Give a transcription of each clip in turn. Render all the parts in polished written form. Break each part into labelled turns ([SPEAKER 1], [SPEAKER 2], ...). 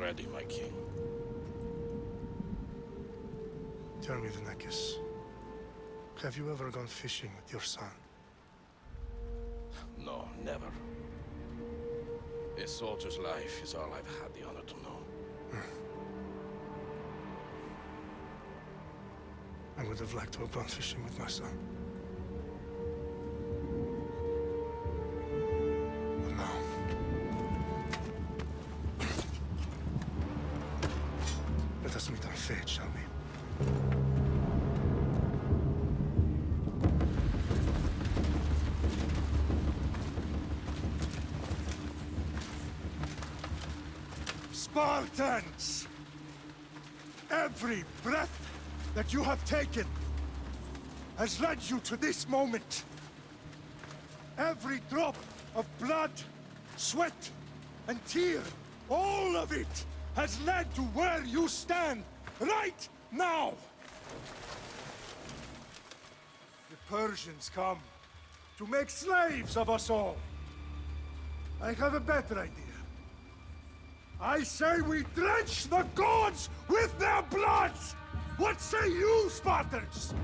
[SPEAKER 1] ready, my king.
[SPEAKER 2] Tell me, Vinakis, have you ever gone fishing with your son?
[SPEAKER 1] No, never. A soldier's life is all I've had the honor to know.
[SPEAKER 2] I would have liked to have gone fishing with my son. But no. Let us meet our fate, shall we?
[SPEAKER 3] Spartans! Every breath that you have taken has led you to this moment. Every drop of blood, sweat, and tear, all of it has led to where you stand right now. The Persians come to make slaves of us all. I have a better idea. I say we drench the gods with their blood! What say you, Spartans?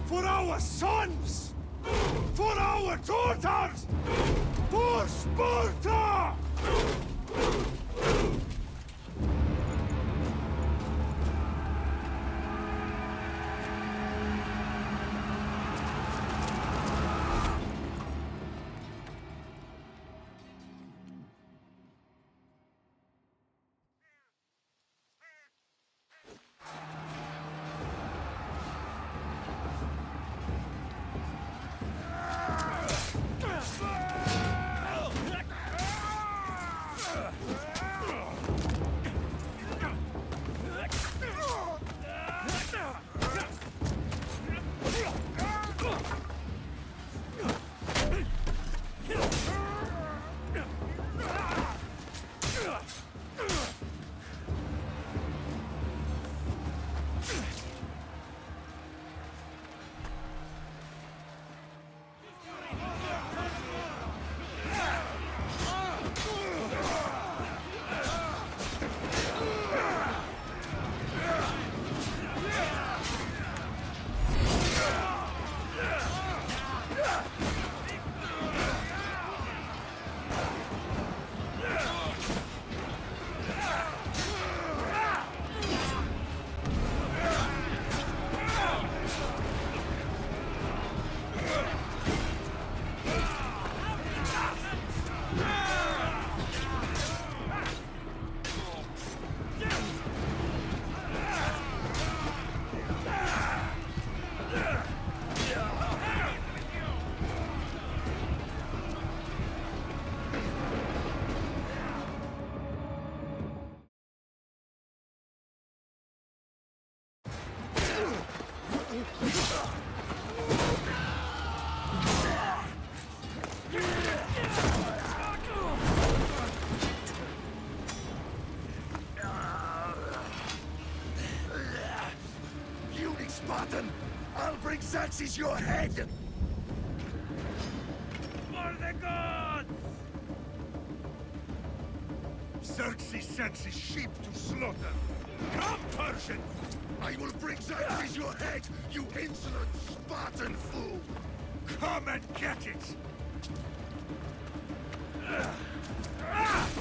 [SPEAKER 3] For our sons! For our daughters! For Sparta!
[SPEAKER 4] Puny Spartan! I'll bring Xerxes your head!
[SPEAKER 3] For the gods! Xerxes sends his sheep to slaughter. Come, Persian!
[SPEAKER 4] I will bring Xerxes your head, you insolent Spartan fool!
[SPEAKER 3] Come and get it!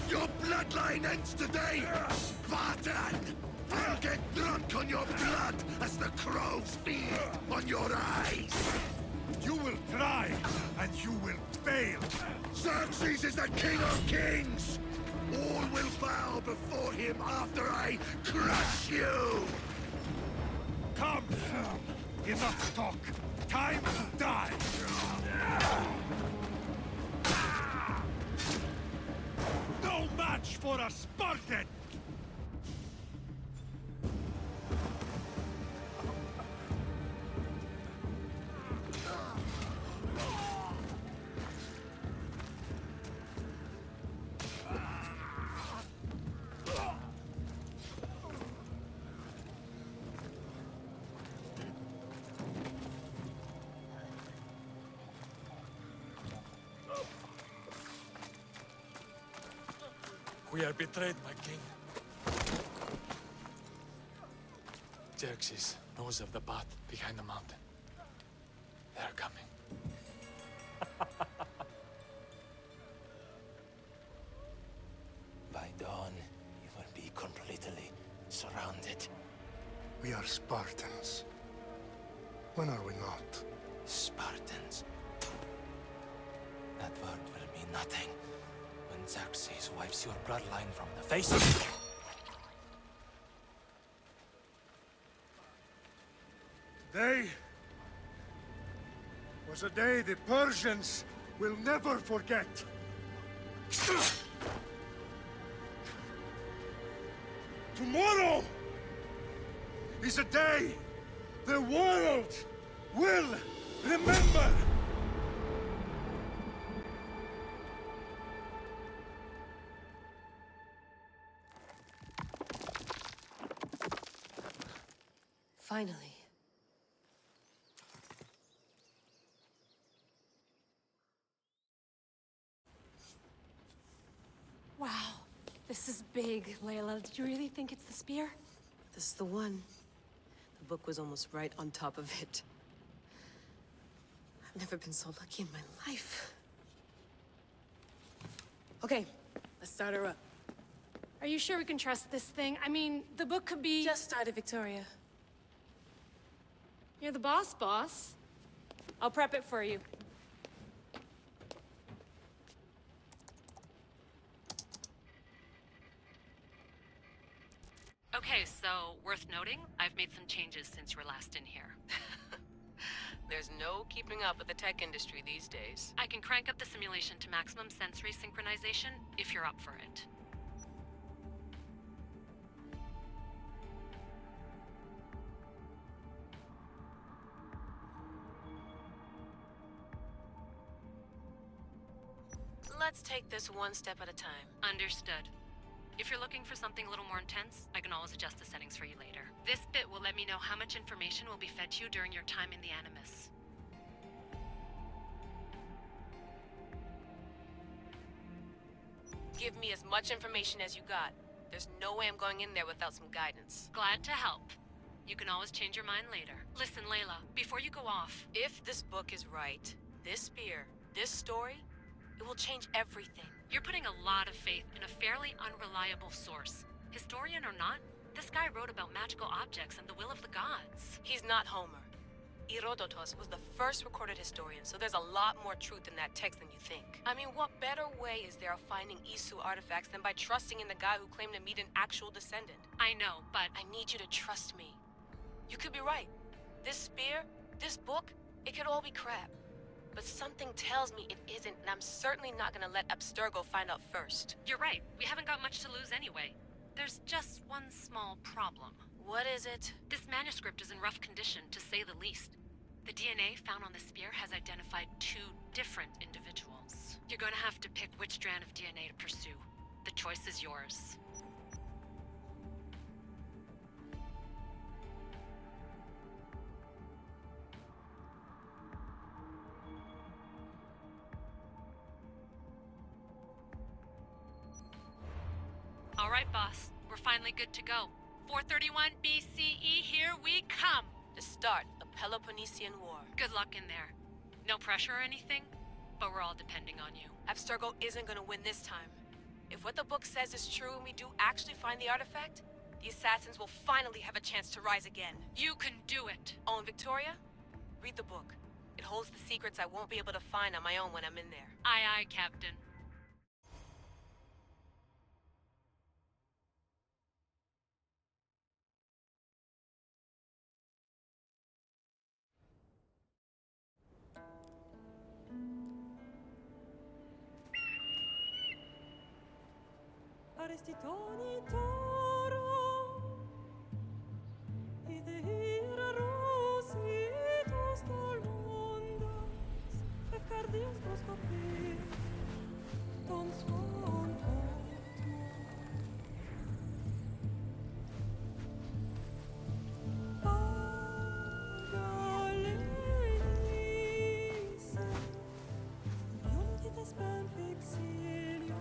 [SPEAKER 4] Your bloodline ends today, Spartan! I'll get drunk on your blood as the crows feed on your eyes!
[SPEAKER 3] You will try, and you will fail!
[SPEAKER 4] Xerxes is the king of kings! All will bow before him after I crush you!
[SPEAKER 3] Come, fool! Enough talk! Time to die! No match for a Spartan!
[SPEAKER 5] We are betrayed, my king. Xerxes knows of the path behind the mountain. They are coming.
[SPEAKER 6] By dawn, you will be completely surrounded.
[SPEAKER 2] We are Spartans. When are we not?
[SPEAKER 6] Spartans. That word will mean nothing when Xerxes wipes your bloodline from the face of it.
[SPEAKER 3] Today was a day the Persians will never forget. Tomorrow is a day the world will remember.
[SPEAKER 7] Finally.
[SPEAKER 8] Wow, this is big, Layla. Did you really think it's the spear?
[SPEAKER 7] This is the one. The book was almost right on top of it. I've never been so lucky in my life. Okay, let's start her up.
[SPEAKER 8] Are you sure we can trust this thing? I mean, the book could be...
[SPEAKER 7] Just started, Victoria.
[SPEAKER 8] You're the boss. I'll prep it for you.
[SPEAKER 9] Okay, so worth noting, I've made some changes since you were last in here.
[SPEAKER 7] There's no keeping up with the tech industry these days.
[SPEAKER 9] I can crank up the simulation to maximum sensory synchronization if you're up for it.
[SPEAKER 7] Let's take this one step at a time.
[SPEAKER 9] Understood. If you're looking for something a little more intense, I can always adjust the settings for you later. This bit will let me know how much information will be fed to you during your time in the Animus.
[SPEAKER 7] Give me as much information as you got. There's no way I'm going in there without some guidance.
[SPEAKER 9] Glad to help. You can always change your mind later. Listen, Layla, before you go off...
[SPEAKER 7] If this book is right, this spear, this story, it will change everything.
[SPEAKER 9] You're putting a lot of faith in a fairly unreliable source. Historian or not, this guy wrote about magical objects and the will of the gods.
[SPEAKER 7] He's not Homer. Herodotus was the first recorded historian, so there's a lot more truth in that text than you think. I mean, what better way is there of finding Isu artifacts than by trusting in the guy who claimed to meet an actual descendant?
[SPEAKER 9] I know, but...
[SPEAKER 7] I need you to trust me. You could be right. This spear, this book, it could all be crap. But something tells me it isn't, and I'm certainly not gonna let Abstergo find out first.
[SPEAKER 9] You're right. We haven't got much to lose anyway. There's just one small problem.
[SPEAKER 7] What is it?
[SPEAKER 9] This manuscript is in rough condition, to say the least. The DNA found on the spear has identified 2 different individuals. You're gonna have to pick which strand of DNA to pursue. The choice is yours. All right, boss. We're finally good to go. 431 BCE, here we come!
[SPEAKER 7] To start the Peloponnesian War.
[SPEAKER 9] Good luck in there. No pressure or anything, but we're all depending on you.
[SPEAKER 7] Abstergo isn't gonna win this time. If what the book says is true and we do actually find the artifact, the assassins will finally have a chance to rise again.
[SPEAKER 9] You can do it!
[SPEAKER 7] Oh, and Victoria? Read the book. It holds the secrets I won't be able to find on my own when I'm in there.
[SPEAKER 9] Aye, aye, Captain.
[SPEAKER 10] Arestitoni toro, ide ira rositus tolondas, efcardius proscopir, ton suon Pagalenis, iundites ben fixiliones,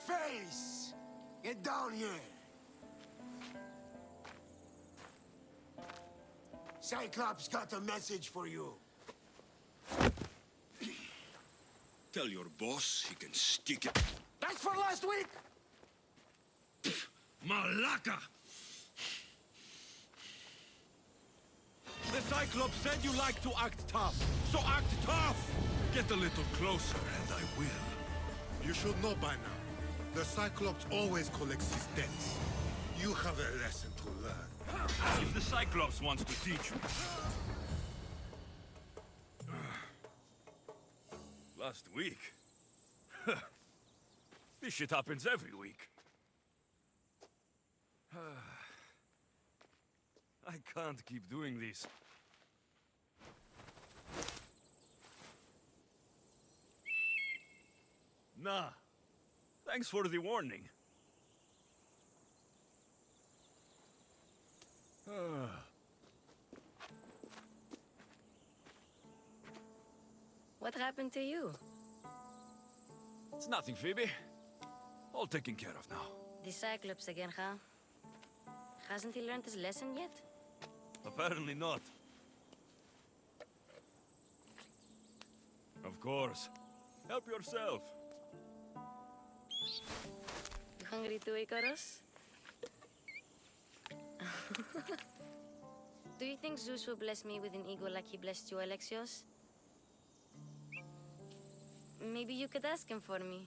[SPEAKER 4] face! Get down here! Cyclops got a message for you.
[SPEAKER 11] Tell your boss he can stick it.
[SPEAKER 4] That's for last week!
[SPEAKER 11] Malaka! The Cyclops said you like to act tough, so act tough! Get a little closer and I will.
[SPEAKER 3] You should know by now. The Cyclops always collects his debts. You have a lesson to learn.
[SPEAKER 11] If the Cyclops wants to teach me. Last week? This shit happens every week. I can't keep doing this. Nah. Thanks for the warning.
[SPEAKER 7] What happened to you?
[SPEAKER 11] It's nothing, Phoebe. All taken care of now.
[SPEAKER 7] The Cyclops again, huh? Hasn't he learned his lesson yet?
[SPEAKER 11] Apparently not. Of course. Help yourself.
[SPEAKER 7] You hungry too, Icarus? Do you think Zeus will bless me with an ego like he blessed you, Alexios? Maybe you could ask him for me.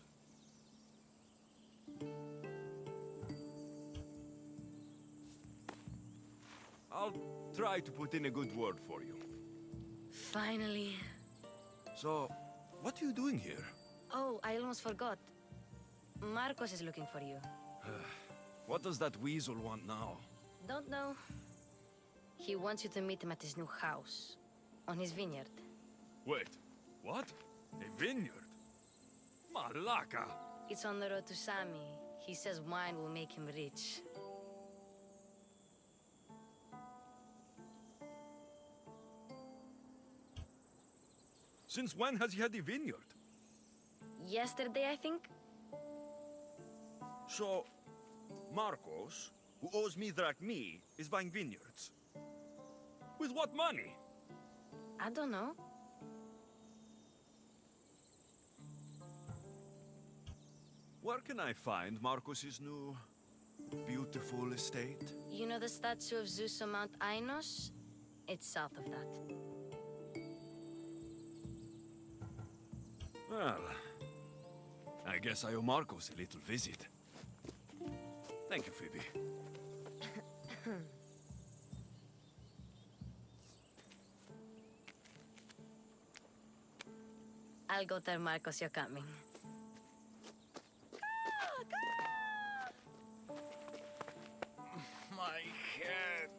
[SPEAKER 11] I'll try to put in a good word for you.
[SPEAKER 7] Finally.
[SPEAKER 11] So, what are you doing here?
[SPEAKER 7] Oh, I almost forgot. Marcos is looking for you.
[SPEAKER 11] What does that weasel want now?
[SPEAKER 7] Don't know. He wants you to meet him at his new house. On his vineyard.
[SPEAKER 11] Wait, what? A vineyard? Malaka!
[SPEAKER 7] It's on the road to Sami. He says wine will make him rich.
[SPEAKER 11] Since when has he had a vineyard?
[SPEAKER 7] Yesterday, I think?
[SPEAKER 11] So, Marcos, who owes me drachmi, is buying vineyards. With what money?
[SPEAKER 7] I don't know.
[SPEAKER 11] Where can I find Marcos's new, beautiful estate?
[SPEAKER 7] You know the statue of Zeus on Mount Ainos? It's south of that.
[SPEAKER 11] Well, I guess I owe Marcos a little visit. Thank you, Phoebe.
[SPEAKER 7] I'll go tell Marcos you're coming.
[SPEAKER 1] My head.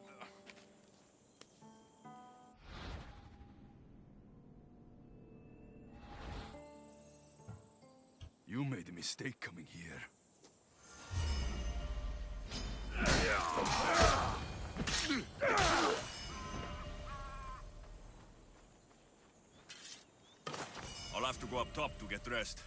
[SPEAKER 11] You made a mistake coming here. I'll have to go up top to get dressed.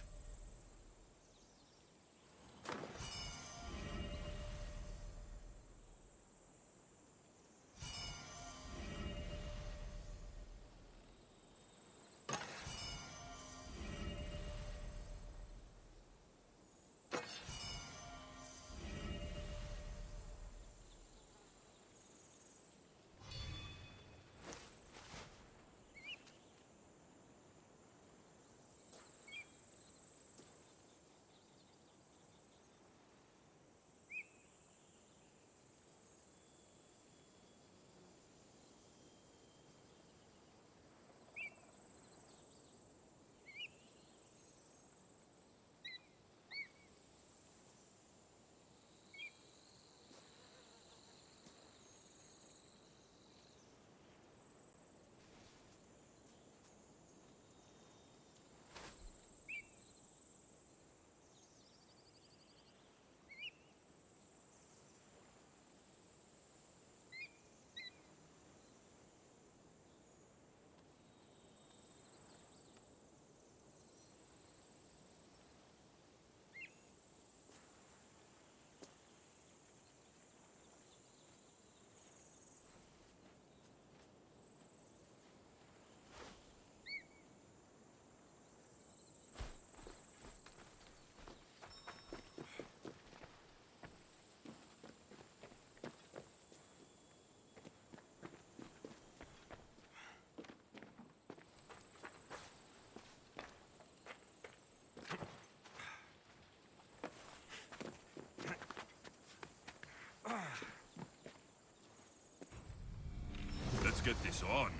[SPEAKER 11] this on.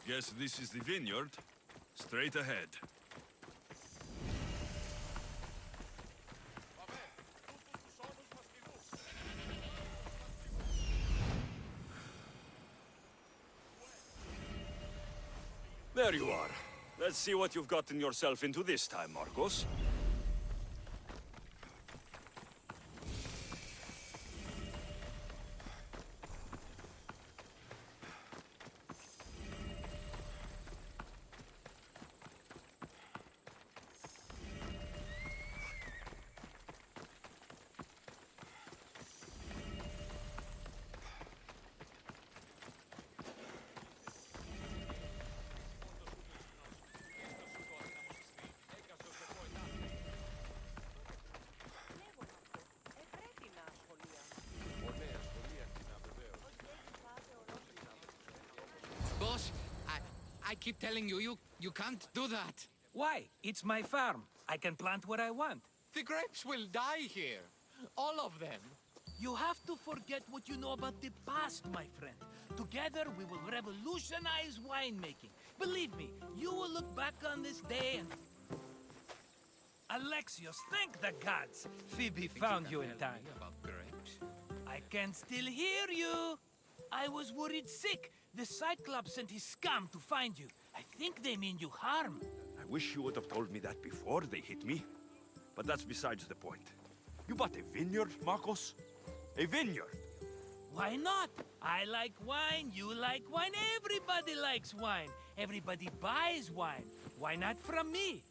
[SPEAKER 11] Guess this is the vineyard. Straight ahead.
[SPEAKER 12] There you are. Let's see what you've gotten yourself into this time, Marcos.
[SPEAKER 13] Boss, I keep telling you, you can't do that.
[SPEAKER 14] Why? It's my farm. I can plant what I want.
[SPEAKER 13] The grapes will die here. All of them.
[SPEAKER 14] You have to forget what you know about the past, my friend. Together, we will revolutionize winemaking. Believe me, you will look back on this day and... Alexios, thank the gods! Phoebe found you in time.
[SPEAKER 13] About grapes?
[SPEAKER 14] I can still hear you! I was worried sick. The Cyclops sent his scum to find you. I think they mean you harm.
[SPEAKER 12] I wish you would have told me that before they hit me. But that's besides the point. You bought a vineyard, Marcos? A vineyard?
[SPEAKER 14] Why not? I like wine, you like wine, everybody likes wine. Everybody buys wine. Why not from me?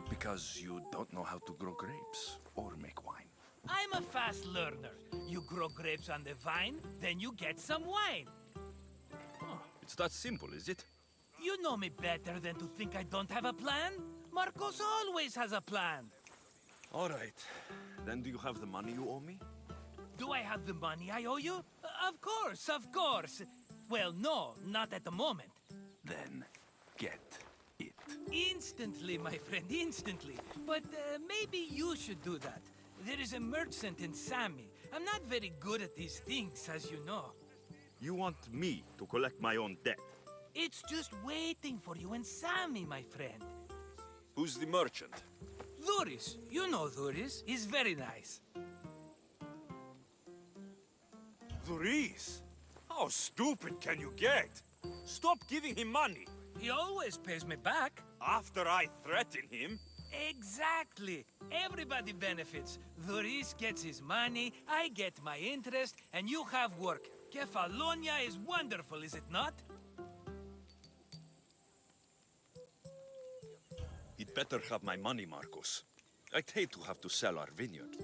[SPEAKER 12] Because you don't know how to grow grapes or make wine.
[SPEAKER 14] I'm a fast learner. You grow grapes on the vine, then you get some wine.
[SPEAKER 12] Oh, it's that simple, is it?
[SPEAKER 14] You know me better than to think I don't have a plan. Marcos always has a plan.
[SPEAKER 12] All right. Then do you have the money you owe me?
[SPEAKER 14] Do I have the money I owe you? Of course, of course. Well, no, not at the moment.
[SPEAKER 12] Then get it.
[SPEAKER 14] Instantly, my friend, instantly. But maybe you should do that. There is a merchant in Sami. I'm not very good at these things, as you know.
[SPEAKER 12] You want me to collect my own debt?
[SPEAKER 14] It's just waiting for you in Sami, my friend.
[SPEAKER 12] Who's the merchant?
[SPEAKER 14] Dhuris. You know Dhuris. He's very nice.
[SPEAKER 12] Dhuris? How stupid can you get? Stop giving him money.
[SPEAKER 14] He always pays me back.
[SPEAKER 12] After I threaten him?
[SPEAKER 14] Exactly. Everybody benefits. Dhuris gets his money, I get my interest, and you have work. Kefalonia is wonderful, is it not?
[SPEAKER 12] He'd better have my money, Marcos. I'd hate to have to sell our vineyard.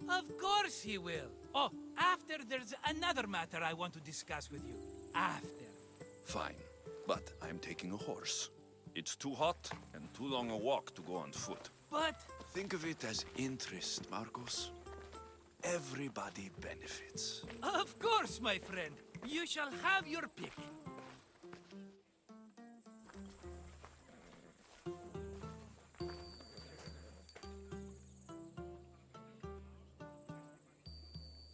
[SPEAKER 14] Of course he will. Oh, after there's another matter I want to discuss with you. After.
[SPEAKER 12] Fine, but I'm taking a horse. It's too hot and too long a walk to go on foot.
[SPEAKER 14] But...
[SPEAKER 12] Think of it as interest, Marcos. Everybody benefits.
[SPEAKER 14] Of course, my friend. You shall have your pick.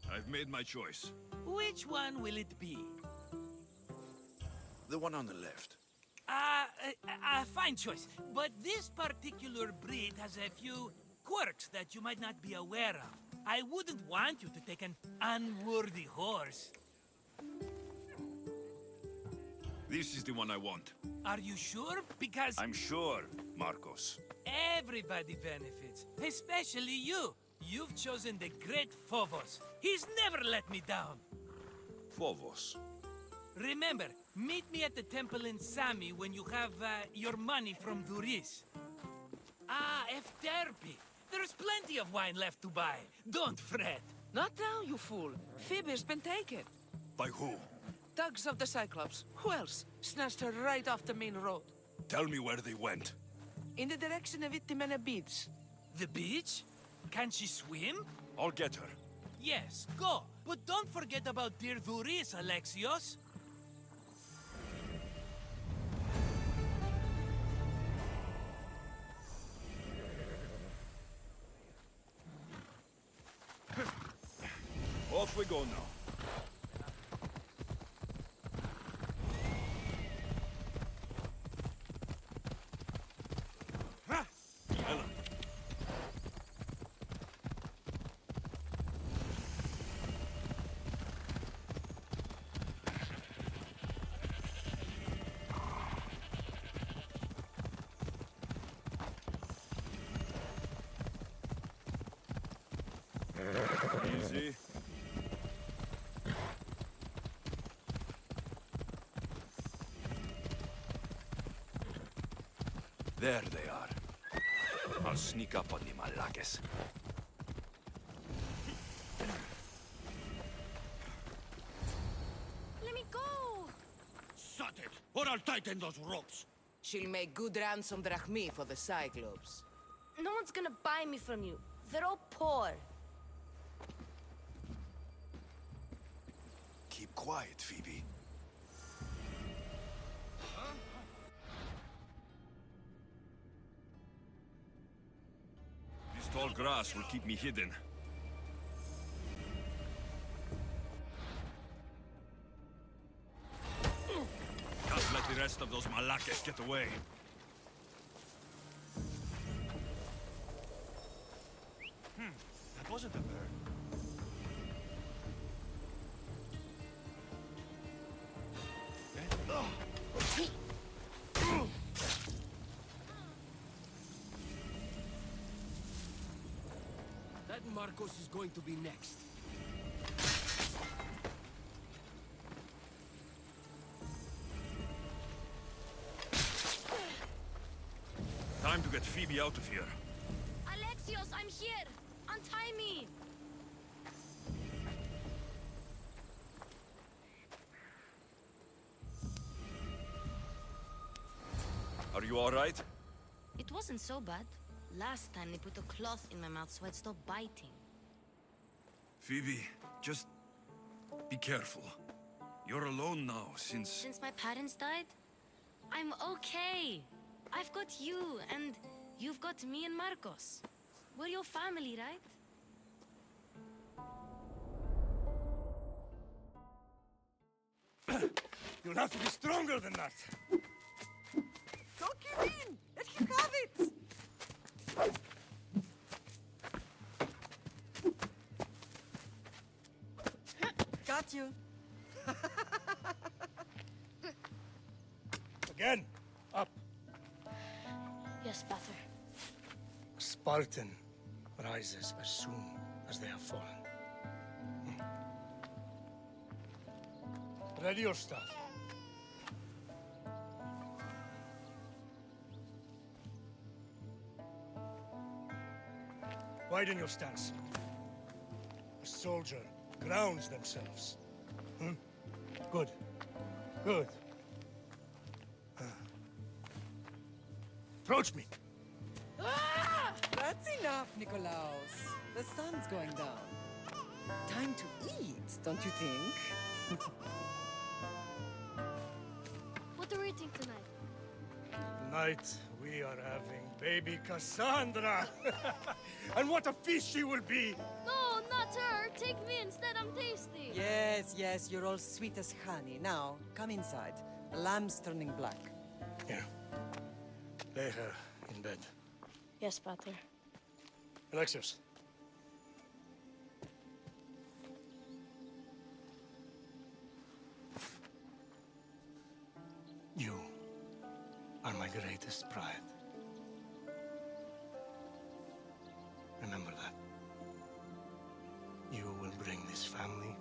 [SPEAKER 11] I've made my choice.
[SPEAKER 14] Which one will it be?
[SPEAKER 12] The one on the left.
[SPEAKER 14] Fine choice. But this particular breed has a few quirks that you might not be aware of. I wouldn't want you to take an unworthy horse.
[SPEAKER 11] This is the one I want.
[SPEAKER 14] Are you sure? Because...
[SPEAKER 12] I'm sure, Marcos.
[SPEAKER 14] Everybody benefits. Especially you. You've chosen the great Phobos. He's never let me down.
[SPEAKER 12] Phobos.
[SPEAKER 14] Remember, meet me at the temple in Sami when you have your money from Dhuris. Ah, Efterpi. There's plenty of wine left to buy. Don't fret.
[SPEAKER 15] Not now, you fool. Phoebe's been taken.
[SPEAKER 12] By who?
[SPEAKER 15] Thugs of the Cyclops. Who else? Snatched her right off the main road.
[SPEAKER 12] Tell me where they went.
[SPEAKER 15] In the direction of Itimena Beach.
[SPEAKER 14] The beach? Can she swim?
[SPEAKER 12] I'll get her.
[SPEAKER 14] Yes, go. But don't forget about dear Dhuris, Alexios.
[SPEAKER 12] Off we go now. Easy. There they are. I'll sneak up on the Malakes.
[SPEAKER 8] Let me go!
[SPEAKER 11] Shut it, or I'll tighten those ropes.
[SPEAKER 15] She'll make good ransom drachmi for the Cyclops.
[SPEAKER 8] No one's gonna buy me from you. They're all poor.
[SPEAKER 12] Keep quiet, Phoebe. This tall grass will keep me hidden. Can't let the rest of those Malakes get away.
[SPEAKER 2] That wasn't a bird.
[SPEAKER 14] That Marcos is going to be next.
[SPEAKER 12] Time to get Phoebe out of here.
[SPEAKER 8] Alexios, I'm here! Untie me!
[SPEAKER 12] Are you all right?
[SPEAKER 8] It wasn't so bad. Last time they put a cloth in my mouth so I'd stop biting.
[SPEAKER 12] Phoebe, just be careful. You're alone now since...
[SPEAKER 8] Since my parents died, I'm okay. I've got you, and you've got me and Marcos. We're your family, right?
[SPEAKER 3] You'll have to be stronger than that.
[SPEAKER 15] Don't give in! Let him have it! Got you.
[SPEAKER 2] Again, up.
[SPEAKER 8] Yes, Pater.
[SPEAKER 2] A Spartan rises as soon as they have fallen. Ready your stuff. Widen your stance. A soldier grounds themselves. Good. Good. Approach me.
[SPEAKER 15] That's enough, Nikolaos. The sun's going down. Time to eat, don't you think?
[SPEAKER 8] What are we eating tonight?
[SPEAKER 2] Tonight, we are having baby Cassandra. And what a feast she will be!
[SPEAKER 8] No, not her! Take me instead, I'm tasty!
[SPEAKER 15] Yes, yes, you're all sweet as honey. Now, come inside. The lamb's turning black.
[SPEAKER 2] Here. Lay her in bed.
[SPEAKER 8] Yes, Pater.
[SPEAKER 2] Alexios. You are my greatest pride. Remember that. You will bring this family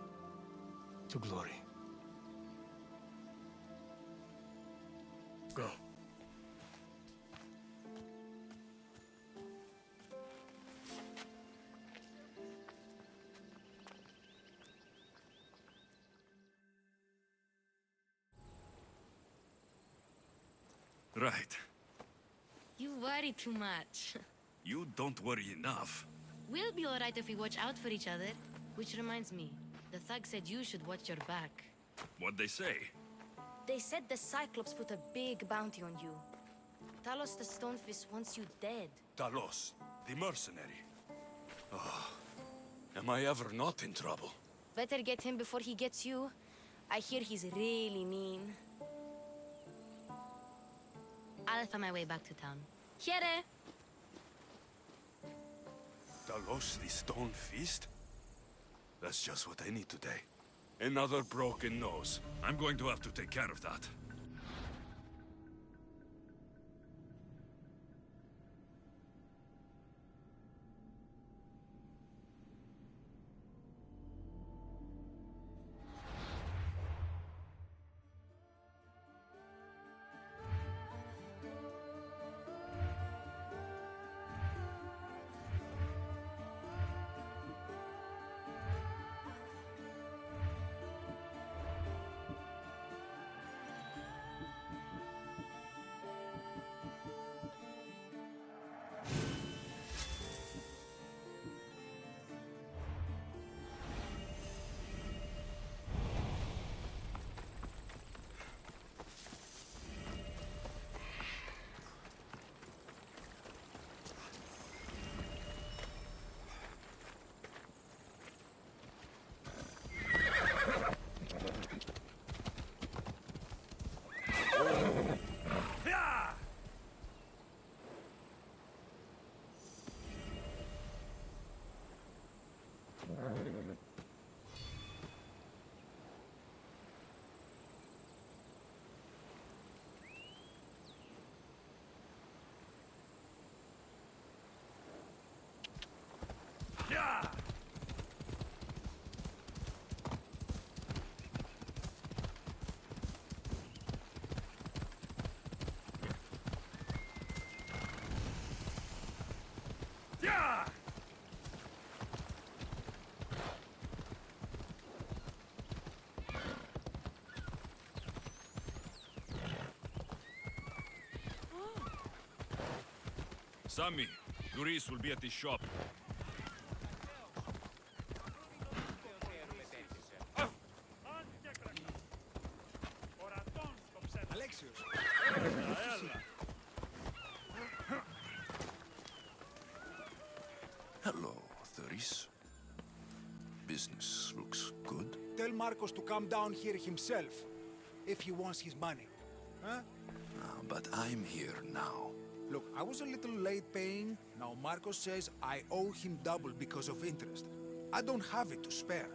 [SPEAKER 2] to glory. Go.
[SPEAKER 12] Right.
[SPEAKER 8] You worry too much.
[SPEAKER 12] You don't worry enough.
[SPEAKER 8] We'll be alright if we watch out for each other. Which reminds me, the thug said you should watch your back.
[SPEAKER 12] What'd they say?
[SPEAKER 8] They said the Cyclops put a big bounty on you. Talos the Stonefist wants you dead.
[SPEAKER 12] Talos, the mercenary. Oh, am I ever not in trouble?
[SPEAKER 8] Better get him before he gets you. I hear he's really mean. I'll find my way back to town. Here!
[SPEAKER 12] Talos, the Stone Feast? That's just what I need today. Another broken nose. I'm going to have to take care of that.
[SPEAKER 11] Sammy, Luis will be at the shop.
[SPEAKER 3] Alexios.
[SPEAKER 12] Hello, Thuris. Business looks good.
[SPEAKER 3] Tell Marcos to come down here himself, if he wants his money. Huh?
[SPEAKER 12] But I'm here now.
[SPEAKER 3] Look, I was a little late paying. Now Marcos says I owe him double because of interest. I don't have it to spare.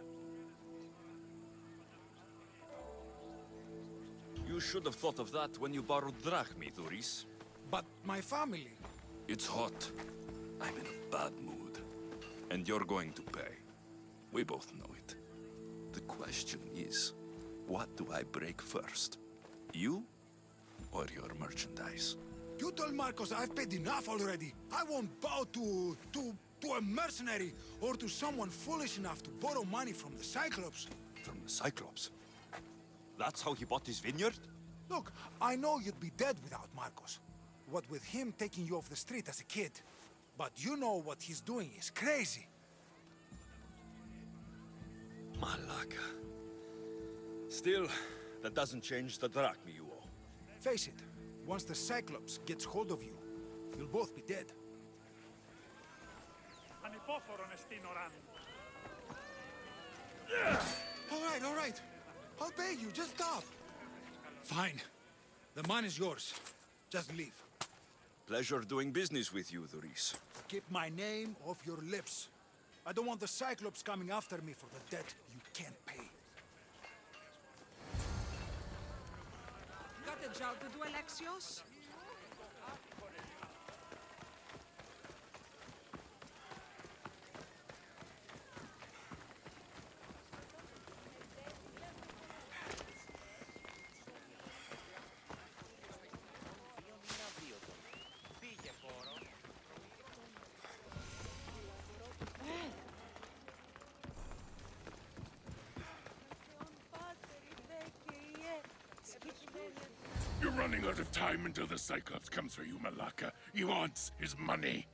[SPEAKER 11] You should have thought of that when you borrowed drachmi, Thuris.
[SPEAKER 3] But my family...
[SPEAKER 12] It's hot. I'm in a bad mood. And you're going to pay. We both know it. The question is, what do I break first? You or your merchandise?
[SPEAKER 3] You told Marcos I've paid enough already. I won't bow to a mercenary or to someone foolish enough to borrow money from the Cyclops.
[SPEAKER 12] From the Cyclops? That's how he bought his vineyard?
[SPEAKER 3] Look, I know you'd be dead without Marcos. What with him taking you off the street as a kid. But you know what he's doing is crazy.
[SPEAKER 11] Malaka. Still, that doesn't change the drachmi you owe.
[SPEAKER 3] Face it, once the Cyclops gets hold of you, you'll both be dead. All right. I'll pay you, just stop. Fine. The money's yours. Just leave.
[SPEAKER 11] Pleasure doing business with you, Thuris.
[SPEAKER 3] Keep my name off your lips. I don't want the Cyclops coming after me for the debt you can't pay.
[SPEAKER 15] Got a job to do, Alexios?
[SPEAKER 2] You're running out of time until the Cyclops comes for you, Malaka. He wants his money.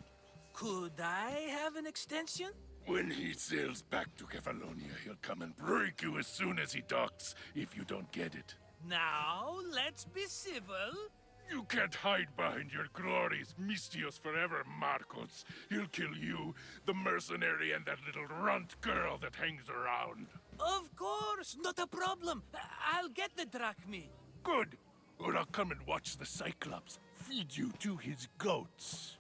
[SPEAKER 14] Could I have an extension?
[SPEAKER 2] When he sails back to Kefalonia, he'll come and break you as soon as he docks, if you don't get it.
[SPEAKER 14] Now, let's be civil.
[SPEAKER 2] You can't hide behind your glories, Mistios forever, Marcos. He'll kill you, the mercenary, and that little runt girl that hangs around.
[SPEAKER 14] Of course, not a problem. I'll get the drachmi.
[SPEAKER 2] Good. Or I'll come and watch the Cyclops feed you to his goats.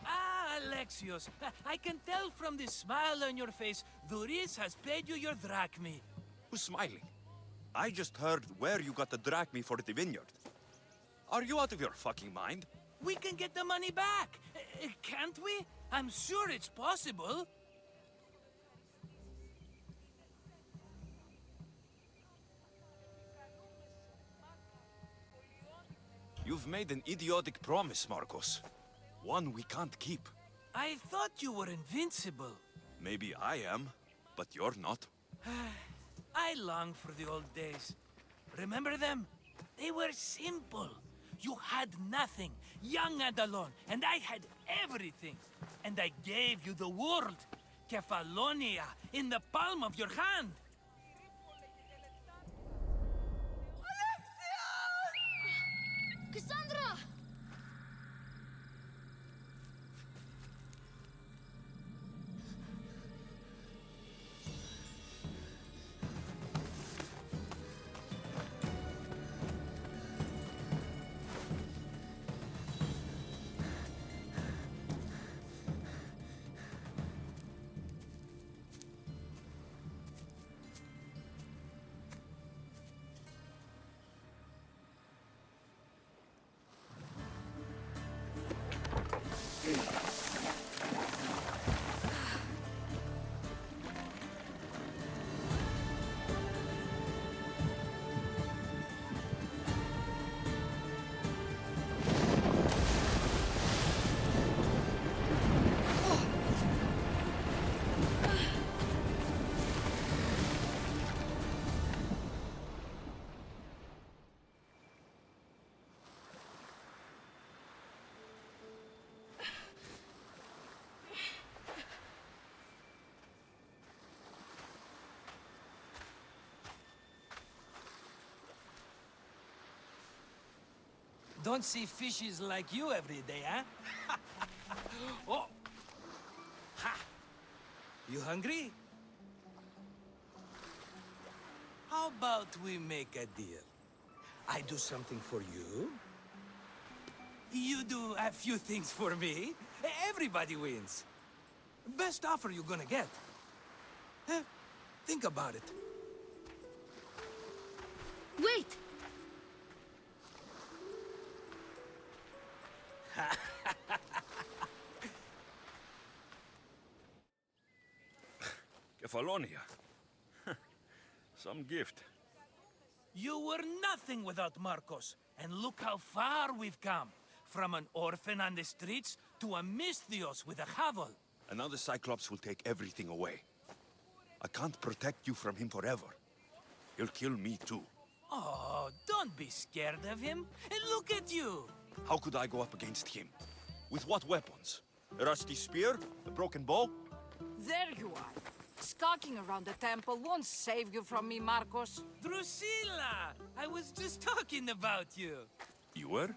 [SPEAKER 14] Ah, Alexios, I can tell from the smile on your face, Thuris has paid you your drachmi.
[SPEAKER 11] Who's smiling? I just heard where you got the drachmi for the vineyard. Are you out of your fucking mind?
[SPEAKER 14] We can get the money back, can't we? I'm sure it's possible.
[SPEAKER 11] You've made an idiotic promise, Marcos. One we can't keep.
[SPEAKER 14] I thought you were invincible.
[SPEAKER 11] Maybe I am, but you're not.
[SPEAKER 14] I long for the old days. Remember them? They were simple. You had nothing, young and alone, and I had everything. And I gave you the world, Kefalonia, in the palm of your hand.
[SPEAKER 8] Cassandra!
[SPEAKER 14] Don't see fishes like you every day, huh? Oh! Ha! You hungry? How about we make a deal? I do something for you. You do a few things for me. Everybody wins. Best offer you're gonna get. Think about it.
[SPEAKER 8] Wait!
[SPEAKER 12] Kefalonia. Some gift.
[SPEAKER 14] You were nothing without Marcos, and look how far we've come. From an orphan on the streets to a Misthios with a hovel.
[SPEAKER 12] And now the Cyclops will take everything away. I can't protect you from him forever. He'll kill me too.
[SPEAKER 14] Oh, don't be scared of him. And look at you.
[SPEAKER 12] How could I go up against him? With what weapons? A rusty spear? A broken bow?
[SPEAKER 16] There you are. Skulking around the temple won't save you from me, Marcos.
[SPEAKER 14] Drusilla! I was just talking about you.
[SPEAKER 12] You were?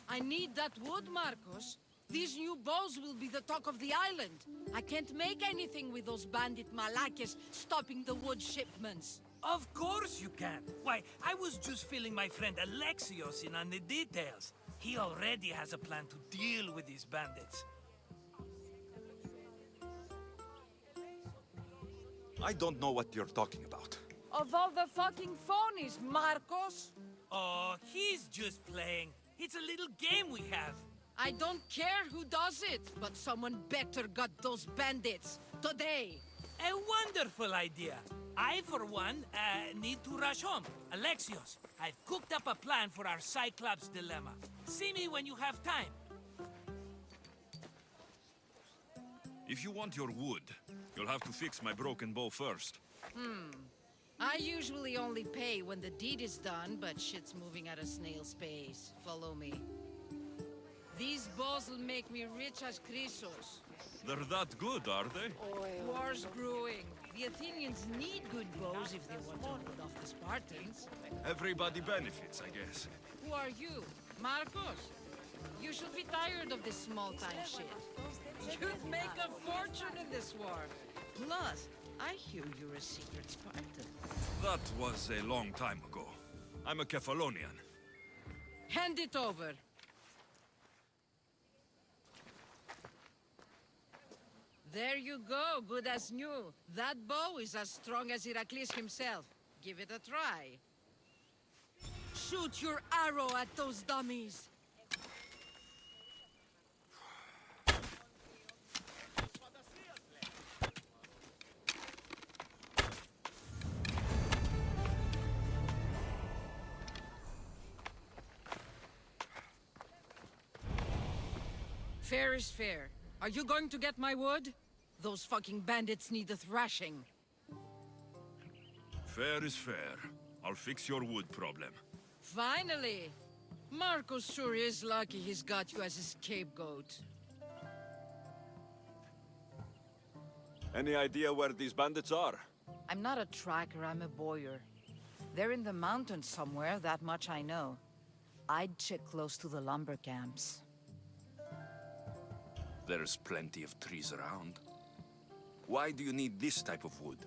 [SPEAKER 16] I need that wood, Marcos. These new bows will be the talk of the island. I can't make anything with those bandit malakes stopping the wood shipments.
[SPEAKER 14] Of course you can. Why, I was just filling my friend Alexios in on the details. He already has a plan to deal with these bandits.
[SPEAKER 12] I don't know what you're talking about.
[SPEAKER 16] Of all the fucking phonies, Marcos!
[SPEAKER 14] Oh, he's just playing. It's a little game we have.
[SPEAKER 16] I don't care who does it, but someone better got those bandits. Today!
[SPEAKER 14] A wonderful idea. I, for one, need to rush home. Alexios, I've cooked up a plan for our Cyclops dilemma. See me when you have time.
[SPEAKER 12] If you want your wood, you'll have to fix my broken bow first.
[SPEAKER 16] I usually only pay when the deed is done, but shit's moving at a snail's pace. Follow me. These bows will make me rich as Chrysos.
[SPEAKER 12] They're that good, are they?
[SPEAKER 16] War's brewing. The Athenians need good bows if they want to hold off the Spartans.
[SPEAKER 12] Everybody benefits, I guess.
[SPEAKER 16] Who are you? Marcos? You should be tired of this small-time shit. You'd make a fortune in this war. Plus, I hear you're a secret Spartan.
[SPEAKER 12] That was a long time ago. I'm a Kefalonian.
[SPEAKER 16] Hand it over. There you go, good as new. That bow is as strong as Heracles himself. Give it a try. Shoot your arrow at those dummies. Fair is fair. Are you going to get my wood? Those fucking bandits need a thrashing.
[SPEAKER 12] Fair is fair. I'll fix your wood problem.
[SPEAKER 16] Finally! Marcos sure is lucky he's got you as a scapegoat.
[SPEAKER 12] Any idea where these bandits are?
[SPEAKER 17] I'm not a tracker, I'm a boyer. They're in the mountains somewhere, that much I know. I'd check close to the lumber camps.
[SPEAKER 12] There's plenty of trees around. Why do you need this type of wood?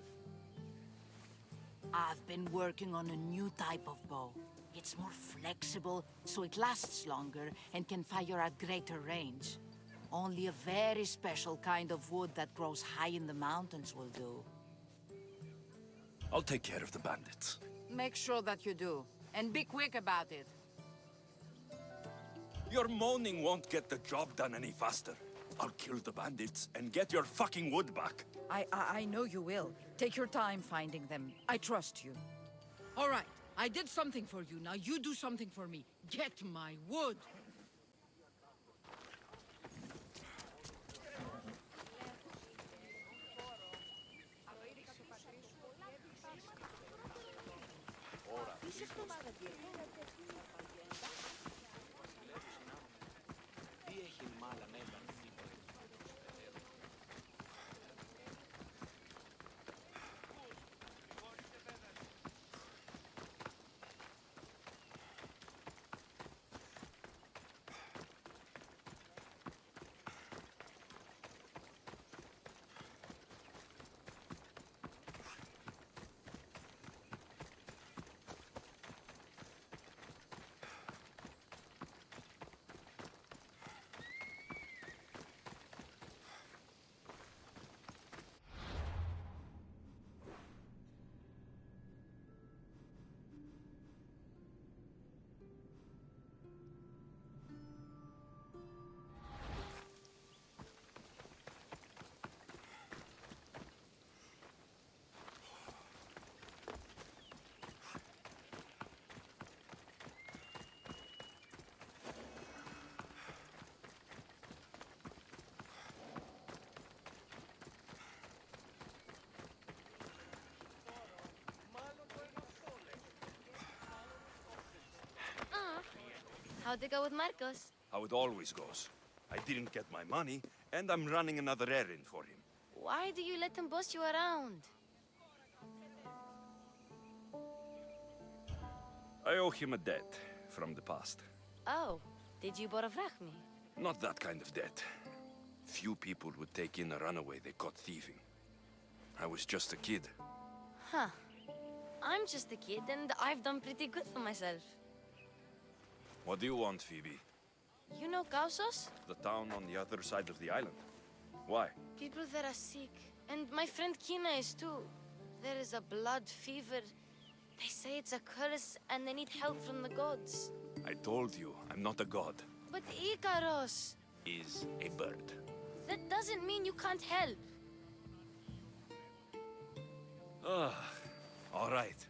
[SPEAKER 17] I've been working on a new type of bow. It's more flexible, so it lasts longer and can fire at greater range. Only a very special kind of wood that grows high in the mountains will do.
[SPEAKER 12] I'll take care of the bandits.
[SPEAKER 16] Make sure that you do. And be quick about it.
[SPEAKER 12] Your moaning won't get the job done any faster. I'll kill the bandits and get your fucking wood back.
[SPEAKER 17] I know you will. Take your time finding them. I trust you.
[SPEAKER 16] All right, I did something for you. Now you do something for me. Get my wood.
[SPEAKER 8] How'd it go with Marcos?
[SPEAKER 12] How it always goes. I didn't get my money, and I'm running another errand for him.
[SPEAKER 8] Why do you let him boss you around?
[SPEAKER 12] I owe him a debt from the past.
[SPEAKER 8] Oh, did you borrow me?
[SPEAKER 12] Not that kind of debt. Few people would take in a runaway they caught thieving. I was just a kid.
[SPEAKER 8] Huh. I'm just a kid, and I've done pretty good for myself.
[SPEAKER 12] What do you want, Phoebe?
[SPEAKER 8] You know Kausos?
[SPEAKER 12] The town on the other side of the island. Why?
[SPEAKER 8] People there are sick, and my friend Kina is too. There is a blood fever. They say it's a curse, and they need help from the gods.
[SPEAKER 12] I told you, I'm not a god.
[SPEAKER 8] But Ikaros!
[SPEAKER 12] Is a bird.
[SPEAKER 8] That doesn't mean you can't help.
[SPEAKER 12] All right.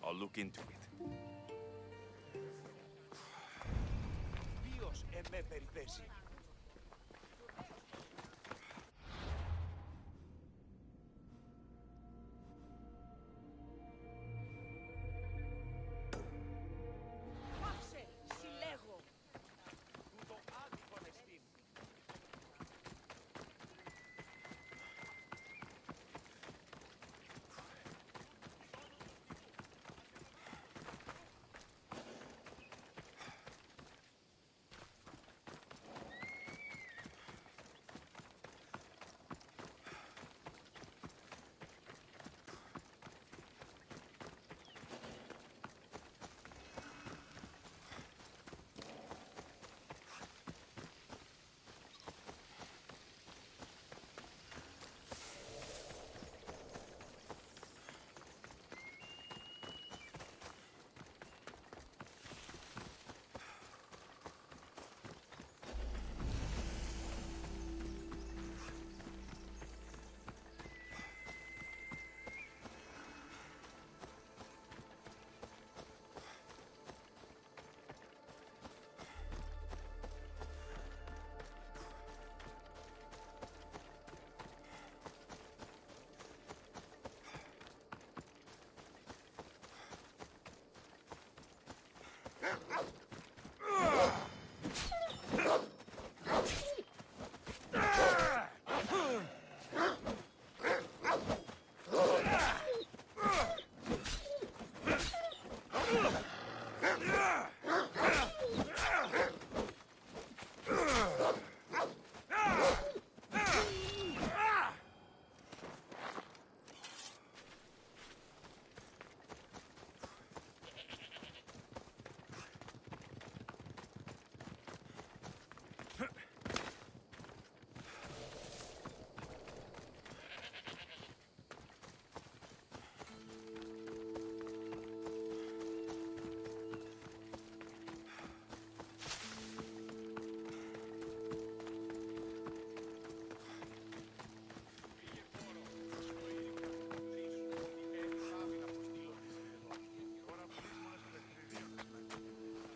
[SPEAKER 12] I'll look into it.
[SPEAKER 3] Dios με περιπέσει.
[SPEAKER 16] Πάψε, συλλέγω.
[SPEAKER 3] Τούτο άδικον εστίν.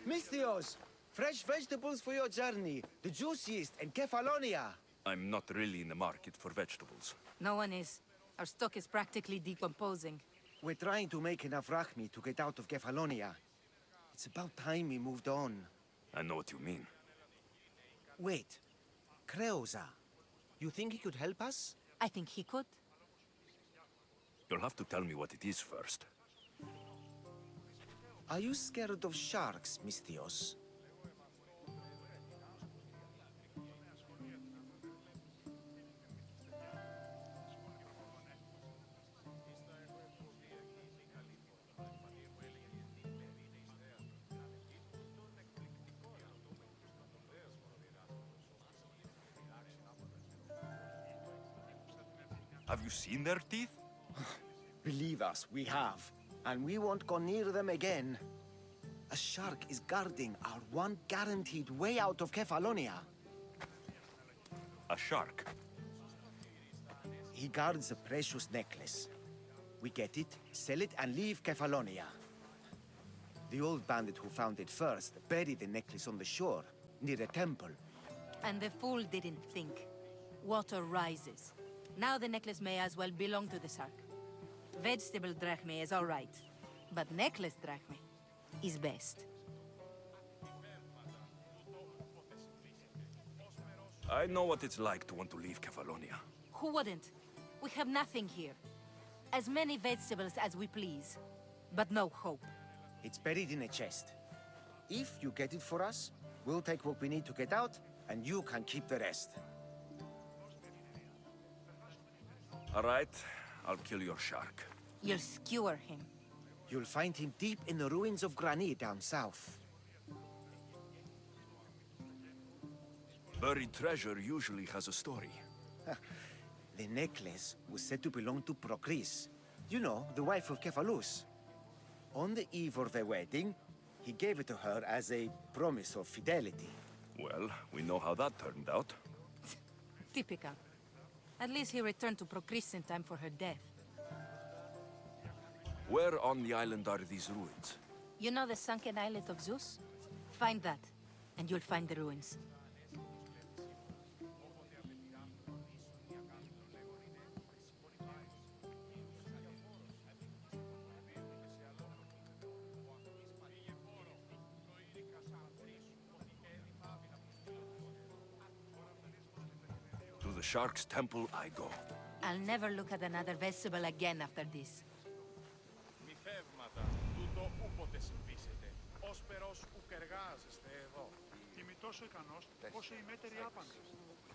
[SPEAKER 18] Misthios, fresh vegetables for your journey. The juiciest in Kefalonia.
[SPEAKER 12] I'm not really in the market for vegetables.
[SPEAKER 17] No one is. Our stock is practically decomposing.
[SPEAKER 18] We're trying to make enough rachmi to get out of Kefalonia. It's about time we moved on.
[SPEAKER 12] I know what you mean.
[SPEAKER 18] Wait. Creosa. You think he could help us?
[SPEAKER 17] I think he could.
[SPEAKER 12] You'll have to tell me what it is first.
[SPEAKER 18] Are you scared of sharks, Misthios?
[SPEAKER 12] Have you seen their teeth?
[SPEAKER 18] Believe us, we have. And we won't go near them again. A shark is guarding our one guaranteed way out of Kefalonia.
[SPEAKER 12] A shark?
[SPEAKER 18] He guards a precious necklace. We get it, sell it, and leave Kefalonia. The old bandit who found it first buried the necklace on the shore, near a temple.
[SPEAKER 17] And the fool didn't think. Water rises. Now the necklace may as well belong to the shark. Vegetable drachme is all right, but necklace drachme is best.
[SPEAKER 12] I know what it's like to want to leave Kefalonia.
[SPEAKER 17] Who wouldn't? We have nothing here. As many vegetables as we please, but no hope.
[SPEAKER 18] It's buried in a chest. If you get it for us, we'll take what we need to get out, and you can keep the rest.
[SPEAKER 12] All right, I'll kill your shark.
[SPEAKER 17] You'll skewer him.
[SPEAKER 18] You'll find him deep in the ruins of Granit down south.
[SPEAKER 12] Buried treasure usually has a story.
[SPEAKER 18] The necklace was said to belong to Procris. You know, the wife of Cephalus. On the eve of their wedding, he gave it to her as a promise of fidelity.
[SPEAKER 12] Well, we know how that turned out.
[SPEAKER 17] Typical. At least he returned to Procris in time for her death.
[SPEAKER 12] Where on the island are these ruins?
[SPEAKER 17] You know the sunken islet of Zeus? Find that, and you'll find the ruins.
[SPEAKER 12] To the Shark's Temple I go.
[SPEAKER 17] I'll never look at another vegetable again after this.
[SPEAKER 19] Μη θεύματα, τούτο ούποτε συμβήσετε. Όσπερος ουκ εργάζεστε εδώ.
[SPEAKER 3] Είμαι τόσο ικανός, όσο οι μέτεροι άπαντες.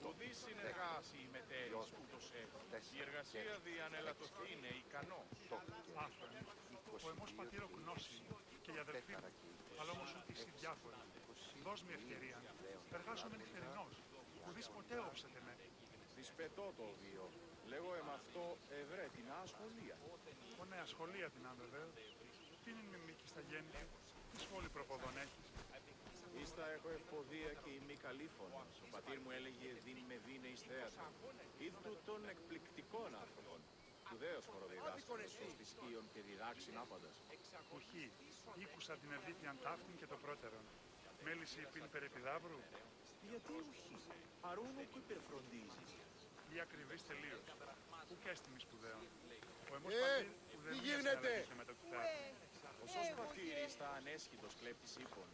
[SPEAKER 19] Το δι συνεργάσει οι μετέρεις ούτως έχουν. Η εργασία διανελατωθεί είναι ικανό.
[SPEAKER 3] Άφρον, ο εμός πατήρω γνώση και οι αδελφοί μου, αλλά όμως ούτε εσύ διάφοροι. Δώσ' με ευκαιρία, εργάσομεν θερινός, ουδείς ποτέ όψετε με.
[SPEAKER 19] Δυσπετώ το βίο. Λέγω αυτό ευρέ την ασχολία.
[SPEAKER 3] Ω ναι, ασχολία την αν βεβαίως. Τι είναι με μήκη στα γέννη, τι σχόλη προποδόν έχεις.
[SPEAKER 19] Ίστα έχω ευποδία και η μη καλήφωνος. Ο πατήρ μου έλεγε δίνει με δίνε εις θέατρο. Είδου των εκπληκτικών άνθρωπον. Σπουδαίος χοροδιδάσκαλος ως της Ιων και διδάξιν άπαντας.
[SPEAKER 3] Ουχή, ήκουσα την ευδίκιαν ταύτην και το πρώτερον. Μέληση πίν περεπιδάβρου.
[SPEAKER 19] Γιατί ουχή, αρούνο που υπερφροντίζεις.
[SPEAKER 3] Ή ακριβής τελείως. Ουκ έστιμη σπουδαίων. Ο εμός πατήρ ουδεμίας αναλέγησε με το κοιτάρι.
[SPEAKER 19] Ο σως πατήρης θα ανέσχυτος κλέπτης ύπων.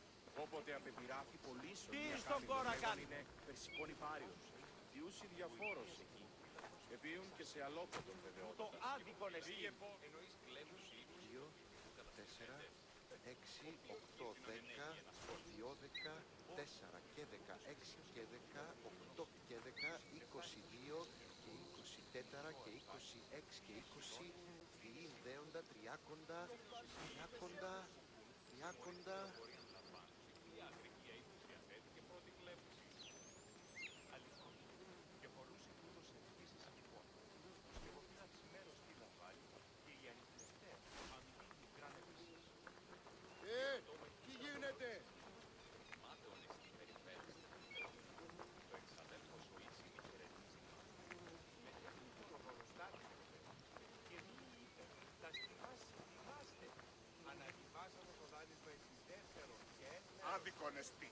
[SPEAKER 19] Όποτε απεπειράφει πολύσον
[SPEAKER 11] Τι
[SPEAKER 19] για
[SPEAKER 11] στον
[SPEAKER 19] κάθε
[SPEAKER 11] κόρα
[SPEAKER 19] λόγον
[SPEAKER 11] κάνει.
[SPEAKER 19] είναι περσικών υπάριος. Διούσι διαφόρος εκεί. Επίουν και σε αλόκοτον βεβαιότητα.
[SPEAKER 11] Το άδικον εστί.
[SPEAKER 20] 2, 4, 6, 8, 10, 12, 4 και 16 και 10, 8 και 10, 22 και 24 και 26 και 20, διήν δέοντα, τριάκοντα, τριάκοντα, τριάκοντα.
[SPEAKER 4] Τι γίνεται!
[SPEAKER 19] Άδικον εστί.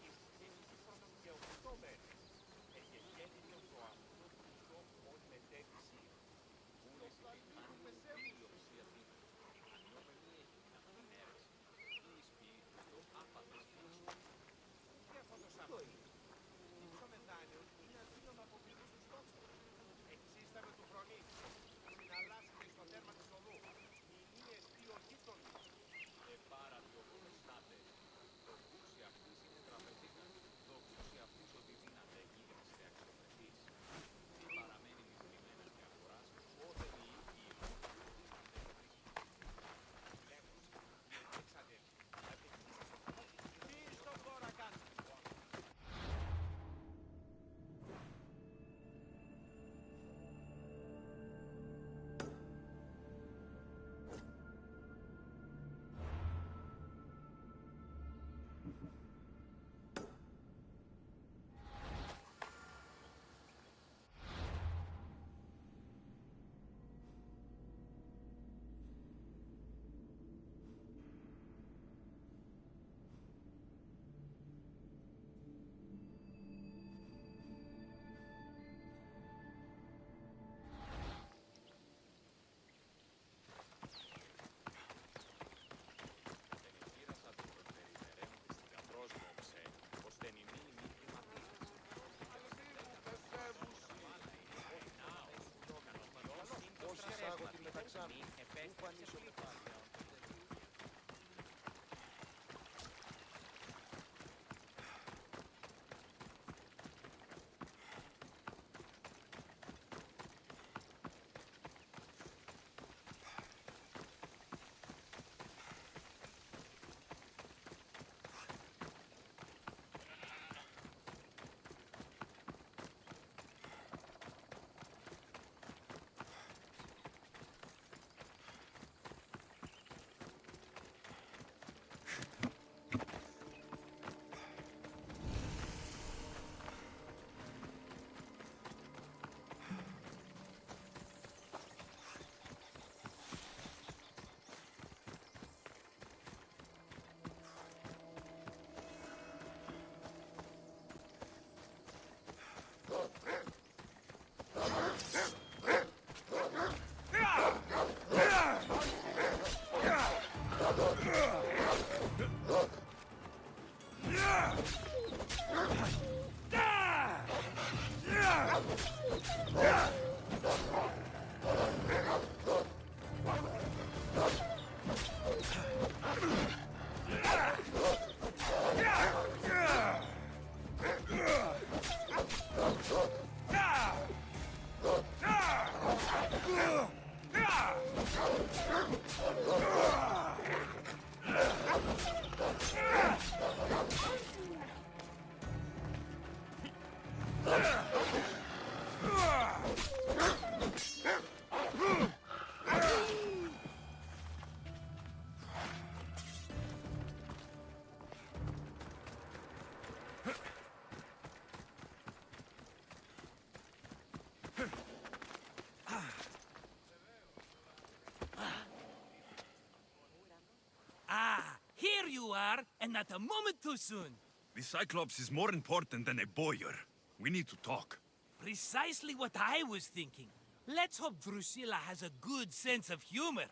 [SPEAKER 14] are, and not a moment too soon.
[SPEAKER 11] The Cyclops is more important than a boyar. We need to talk.
[SPEAKER 14] Precisely what I was thinking. Let's hope Drusilla has a good sense of humor.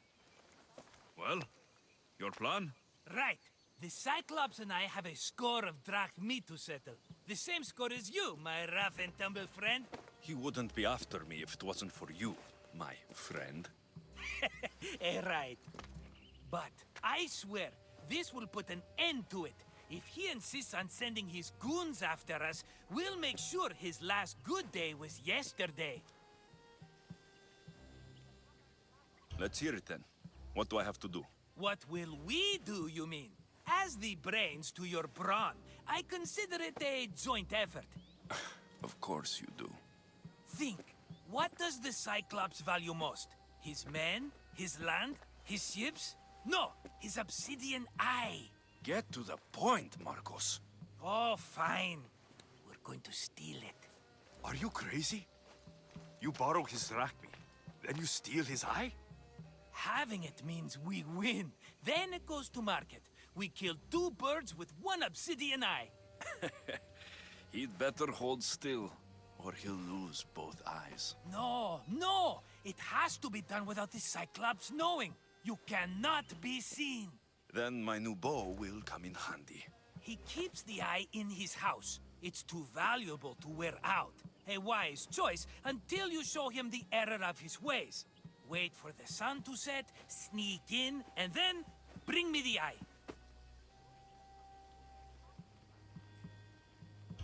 [SPEAKER 11] Well, your plan?
[SPEAKER 14] Right. The Cyclops and I have a score of drachmi to settle. The same score as you, my rough and tumble friend.
[SPEAKER 12] He wouldn't be after me if it wasn't for you, my friend.
[SPEAKER 14] Right. But I swear, this will put an end to it. If he insists on sending his goons after us, we'll make sure his last good day was yesterday.
[SPEAKER 12] Let's hear it then. What do I have to do?
[SPEAKER 14] What will we do, you mean? As the brains to your brawn, I consider it a joint effort.
[SPEAKER 12] Of course you do.
[SPEAKER 14] Think, what does the Cyclops value most? His men? His land? His ships? No, his obsidian eye.
[SPEAKER 12] Get to the point, Marcos.
[SPEAKER 14] Oh, fine. We're going to steal it.
[SPEAKER 11] Are you crazy? You borrow his drachmi, then you steal his eye?
[SPEAKER 14] Having it means we win. Then it goes to market. We kill 2 birds with 1 obsidian eye.
[SPEAKER 12] He'd better hold still, or he'll lose both eyes.
[SPEAKER 14] No, no! It has to be done without the Cyclops knowing. You cannot be seen.
[SPEAKER 12] Then my new bow will come in handy.
[SPEAKER 14] He keeps the eye in his house. It's too valuable to wear out. A wise choice until you show him the error of his ways. Wait for the sun to set, sneak in, and then bring me the eye.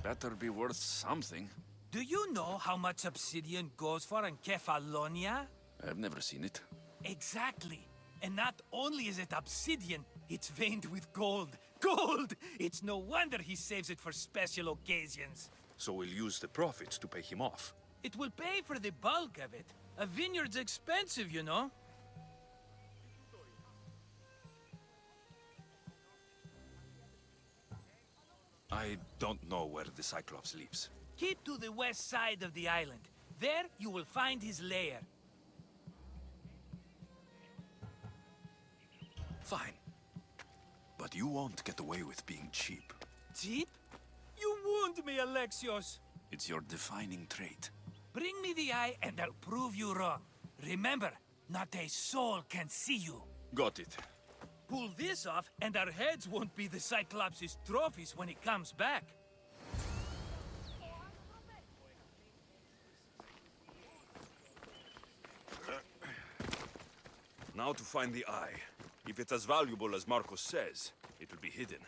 [SPEAKER 12] Better be worth something.
[SPEAKER 14] Do you know how much obsidian goes for in Kefalonia?
[SPEAKER 12] I've never seen it.
[SPEAKER 14] Exactly. And not only is it obsidian, it's veined with gold. Gold! It's no wonder he saves it for special occasions.
[SPEAKER 12] So we'll use the profits to pay him off.
[SPEAKER 14] It will pay for the bulk of it. A vineyard's expensive, you know.
[SPEAKER 12] I don't know where the Cyclops lives.
[SPEAKER 14] Keep to the west side of the island. There, you will find his lair.
[SPEAKER 12] Fine. But you won't get away with being cheap.
[SPEAKER 14] Cheap? You wound me, Alexios.
[SPEAKER 12] It's your defining trait.
[SPEAKER 14] Bring me the eye and I'll prove you wrong. Remember, not a soul can see you.
[SPEAKER 12] Got it.
[SPEAKER 14] Pull this off and our heads won't be the Cyclops' trophies when he comes back.
[SPEAKER 11] Now to find the eye. If it's as valuable as Marcos says, it will be hidden.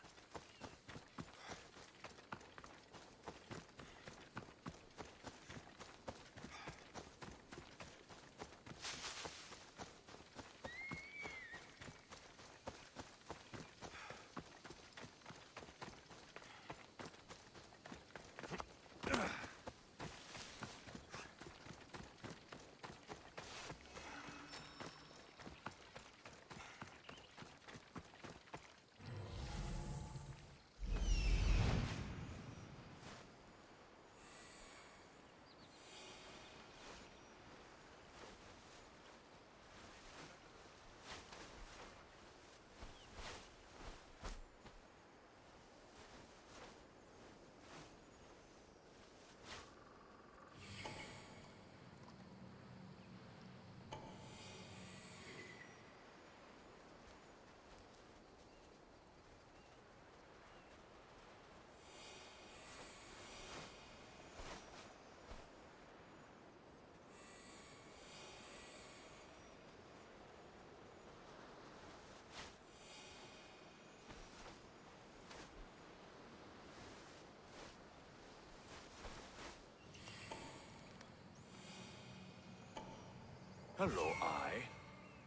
[SPEAKER 11] Hello, Eye.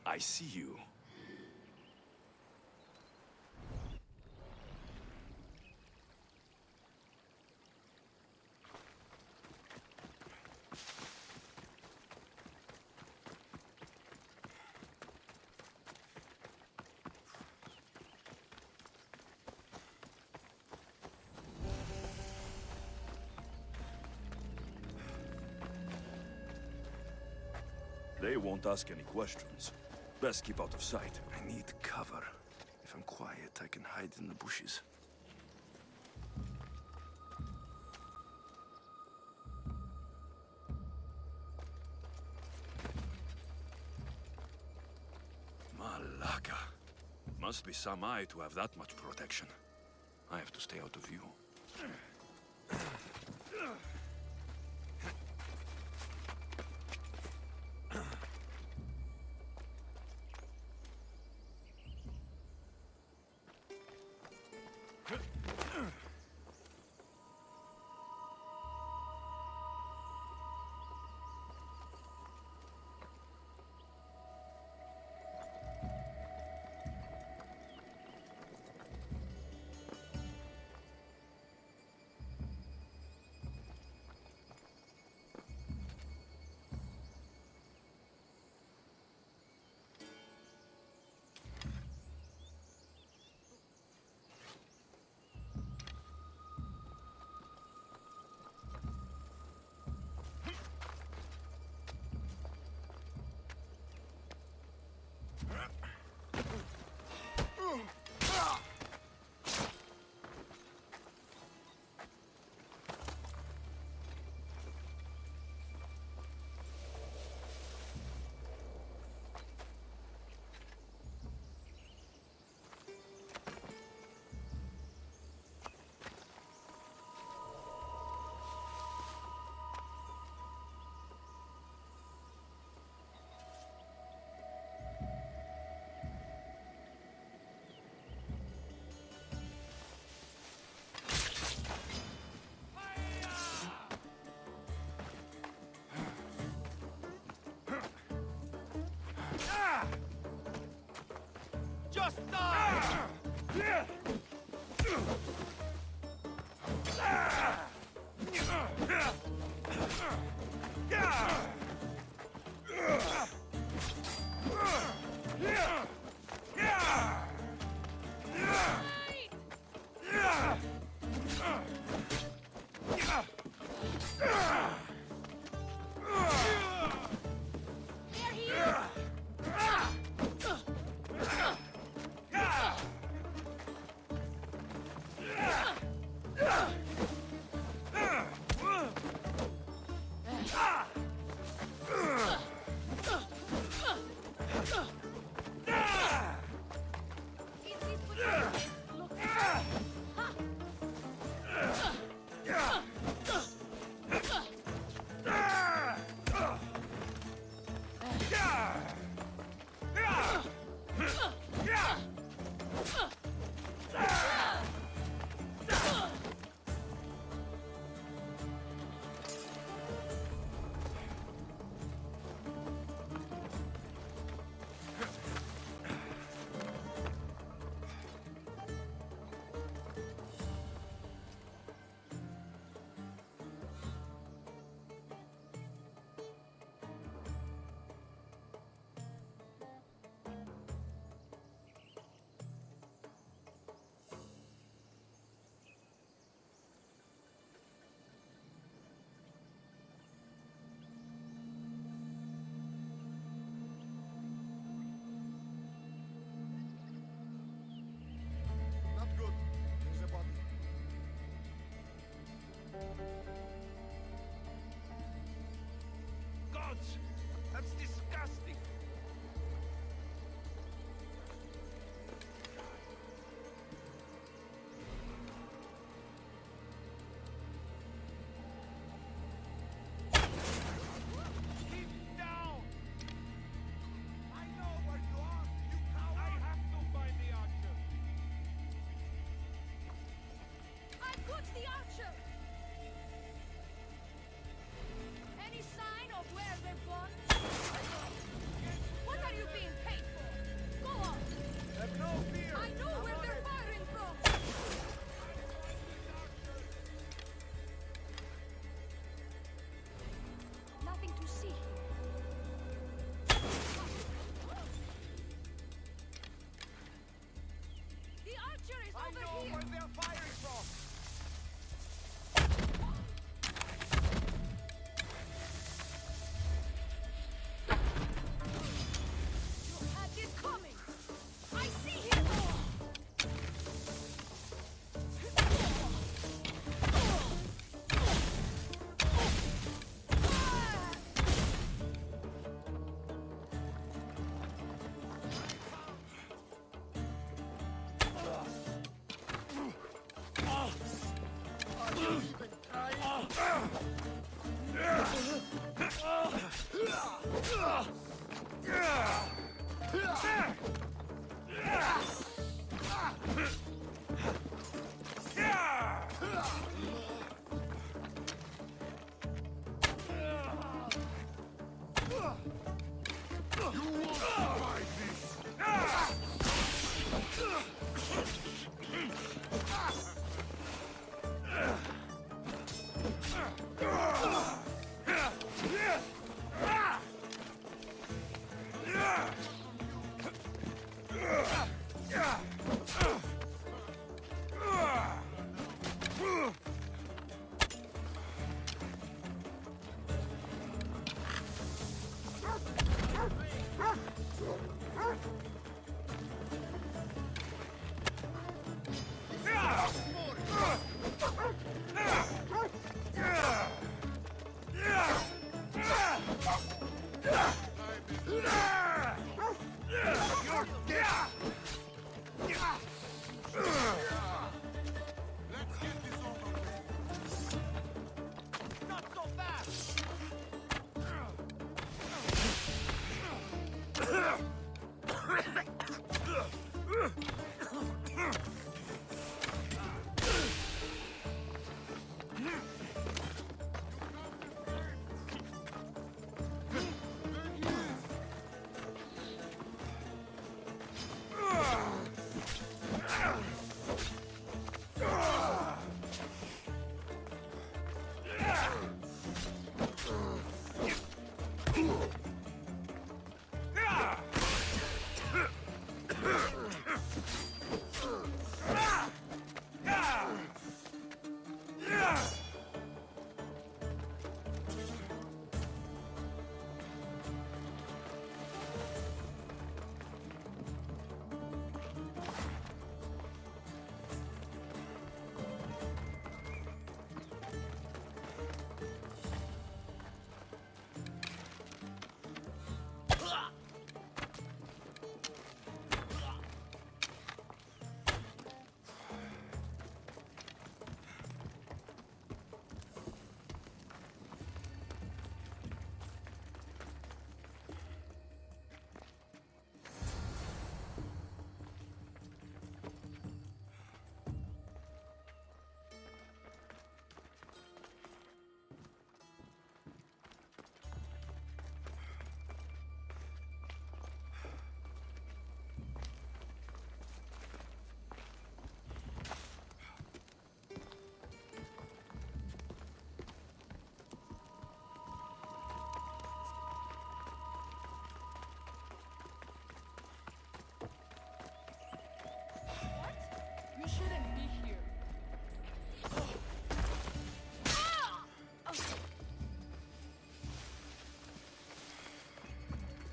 [SPEAKER 11] I see you. They won't ask any questions. Best keep out of sight. I need cover. If I'm
[SPEAKER 12] quiet, I can hide in the bushes. Malaka. Must be some eye to have that much protection. I have to stay out of view.
[SPEAKER 11] Just die! Gods! That's disgusting! Keep down! I know where you are, you coward! I have to find the archer!
[SPEAKER 10] I got the archer! Any sign of where they've gone? What are you being paid for? Go on!
[SPEAKER 11] Have no fear!
[SPEAKER 10] I know where they're firing from! Nothing to see here. The archer is
[SPEAKER 11] I
[SPEAKER 10] over
[SPEAKER 11] know
[SPEAKER 10] here!
[SPEAKER 11] where they're firing from!
[SPEAKER 10] You had this coming! I see him!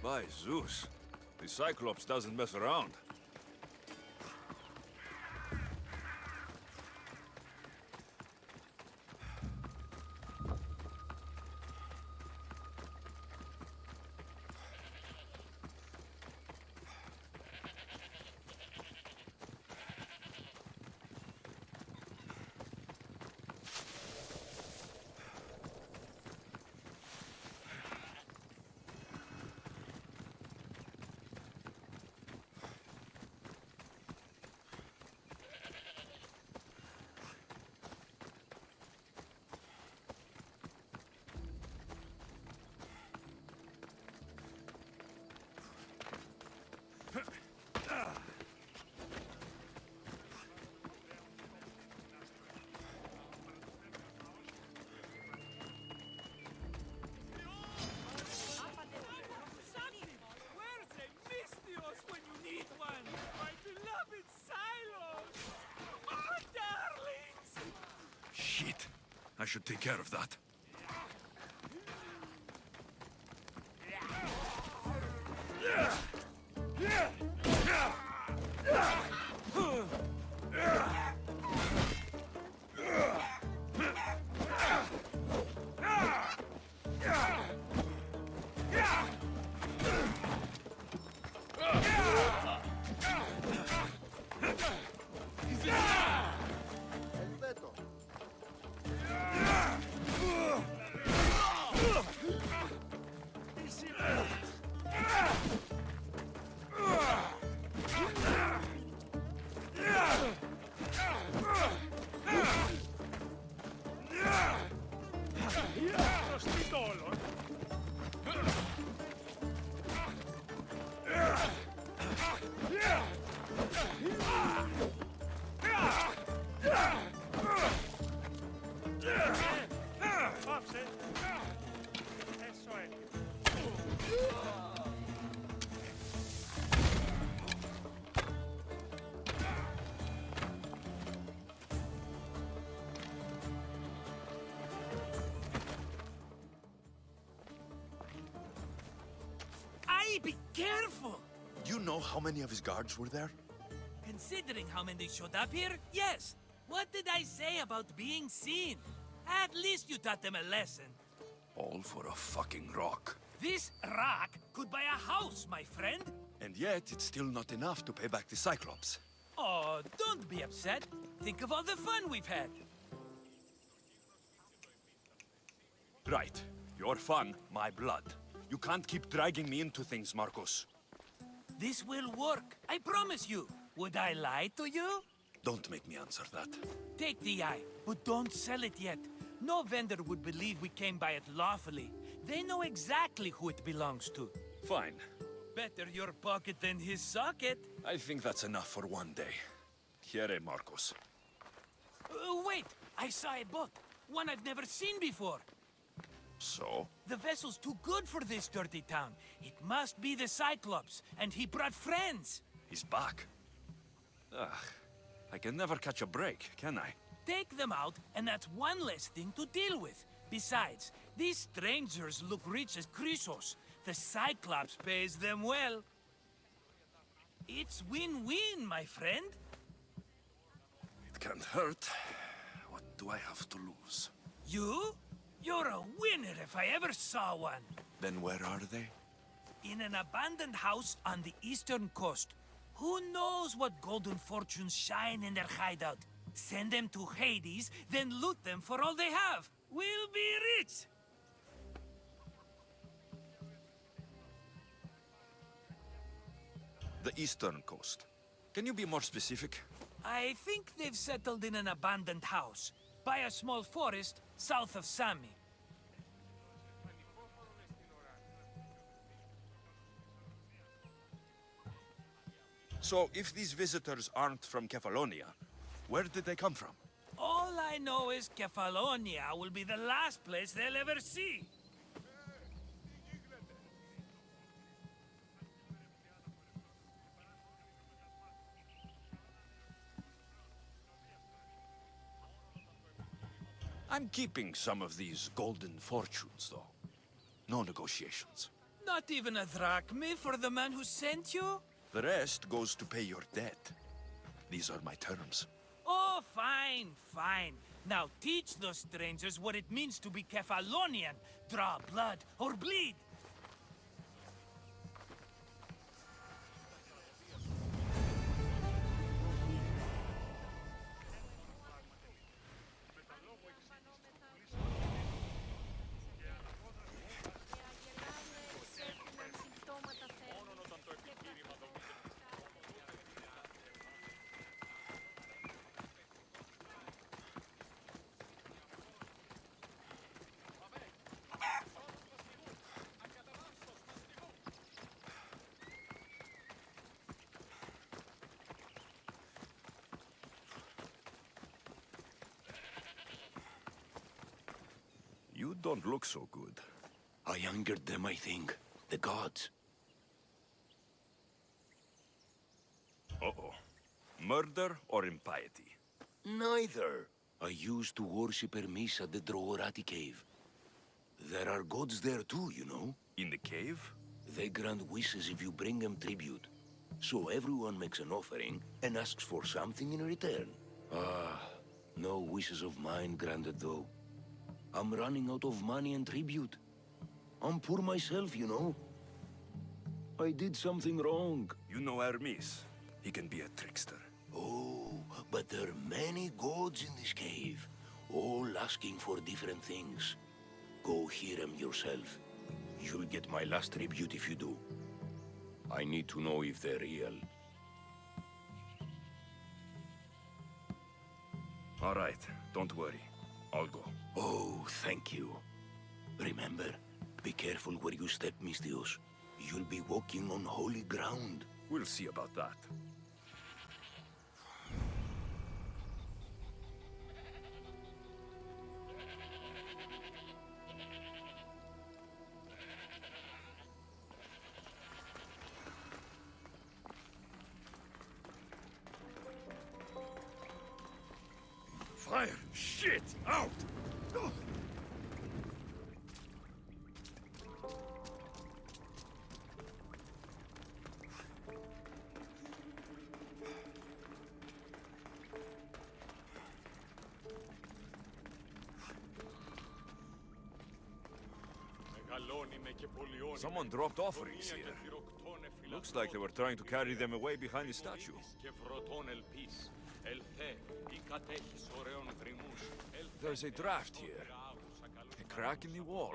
[SPEAKER 12] By Zeus, the Cyclops doesn't mess around. Shit! I should take care of that.
[SPEAKER 14] Be careful!
[SPEAKER 12] You know how many of his guards were there?
[SPEAKER 14] Considering how many showed up here, yes. What did I say about being seen? At least you taught them a lesson.
[SPEAKER 12] All for a fucking rock.
[SPEAKER 14] This rock could buy a house, my friend.
[SPEAKER 12] And yet, it's still not enough to pay back the Cyclops.
[SPEAKER 14] Oh, don't be upset. Think of all the fun we've had.
[SPEAKER 12] Right. Your fun, my blood. You can't keep dragging me into things, Marcos.
[SPEAKER 14] This will work, I promise you. Would I lie to you?
[SPEAKER 12] Don't make me answer that.
[SPEAKER 14] Take the eye, but don't sell it yet. No vendor would believe we came by it lawfully. They know exactly who it belongs to.
[SPEAKER 12] Fine.
[SPEAKER 14] Better your pocket than his socket.
[SPEAKER 12] I think that's enough for one day. Here, Marcos.
[SPEAKER 14] Wait! I saw a boat. One I've never seen before.
[SPEAKER 12] So?
[SPEAKER 14] The vessel's too good for this dirty town. It must be the Cyclops, and he brought friends.
[SPEAKER 12] He's back. Ugh. I can never catch a break, can I?
[SPEAKER 14] Take them out, and that's one less thing to deal with. Besides, these strangers look rich as Chrysos. The Cyclops pays them well. It's win-win, my friend.
[SPEAKER 12] It can't hurt. What do I have to lose?
[SPEAKER 14] You? You're a winner if I ever saw one.
[SPEAKER 12] Then where are they?
[SPEAKER 14] In an abandoned house on the eastern coast. Who knows what golden fortunes shine in their hideout? Send them to Hades, then loot them for all they have. We'll be rich!
[SPEAKER 12] The eastern coast. Can you be more specific?
[SPEAKER 14] I think they've settled in an abandoned house, by a small forest south of Sami.
[SPEAKER 12] So, if these visitors aren't from Kefalonia, where did they come from?
[SPEAKER 14] All I know is Kefalonia will be the last place they'll ever see.
[SPEAKER 12] I'm keeping some of these golden fortunes, though. No negotiations.
[SPEAKER 14] Not even a drachme for the man who sent you?
[SPEAKER 12] The rest goes to pay your debt. These are my terms.
[SPEAKER 14] Oh, fine, fine. Now teach those strangers what it means to be Kefalonian. Draw blood or bleed.
[SPEAKER 12] You don't look so good.
[SPEAKER 21] I angered them, I think. The gods.
[SPEAKER 12] Uh-oh. Murder or impiety?
[SPEAKER 21] Neither. I used to worship Hermes at the Droorati cave. There are gods there too, you know.
[SPEAKER 12] In the cave?
[SPEAKER 21] They grant wishes if you bring them tribute. So everyone makes an offering and asks for something in return. Ah, no wishes of mine granted though. I'm running out of money and tribute. I'm poor myself, you know. I did something wrong.
[SPEAKER 12] You know Hermes. He can be a trickster.
[SPEAKER 21] Oh, but there are many gods in this cave, all asking for different things. Go hear them yourself. You'll get my last tribute if you do. I need to know if they're real.
[SPEAKER 12] All right, don't worry. I'll go.
[SPEAKER 21] Oh, thank you. Remember, be careful where you step, Mistios. You'll be walking on holy ground.
[SPEAKER 12] We'll see about that.
[SPEAKER 2] Fire! Shit! Out!
[SPEAKER 11] Someone dropped offerings here. Looks like they were trying to carry them away behind the statue. There's a draft here. A crack in the wall.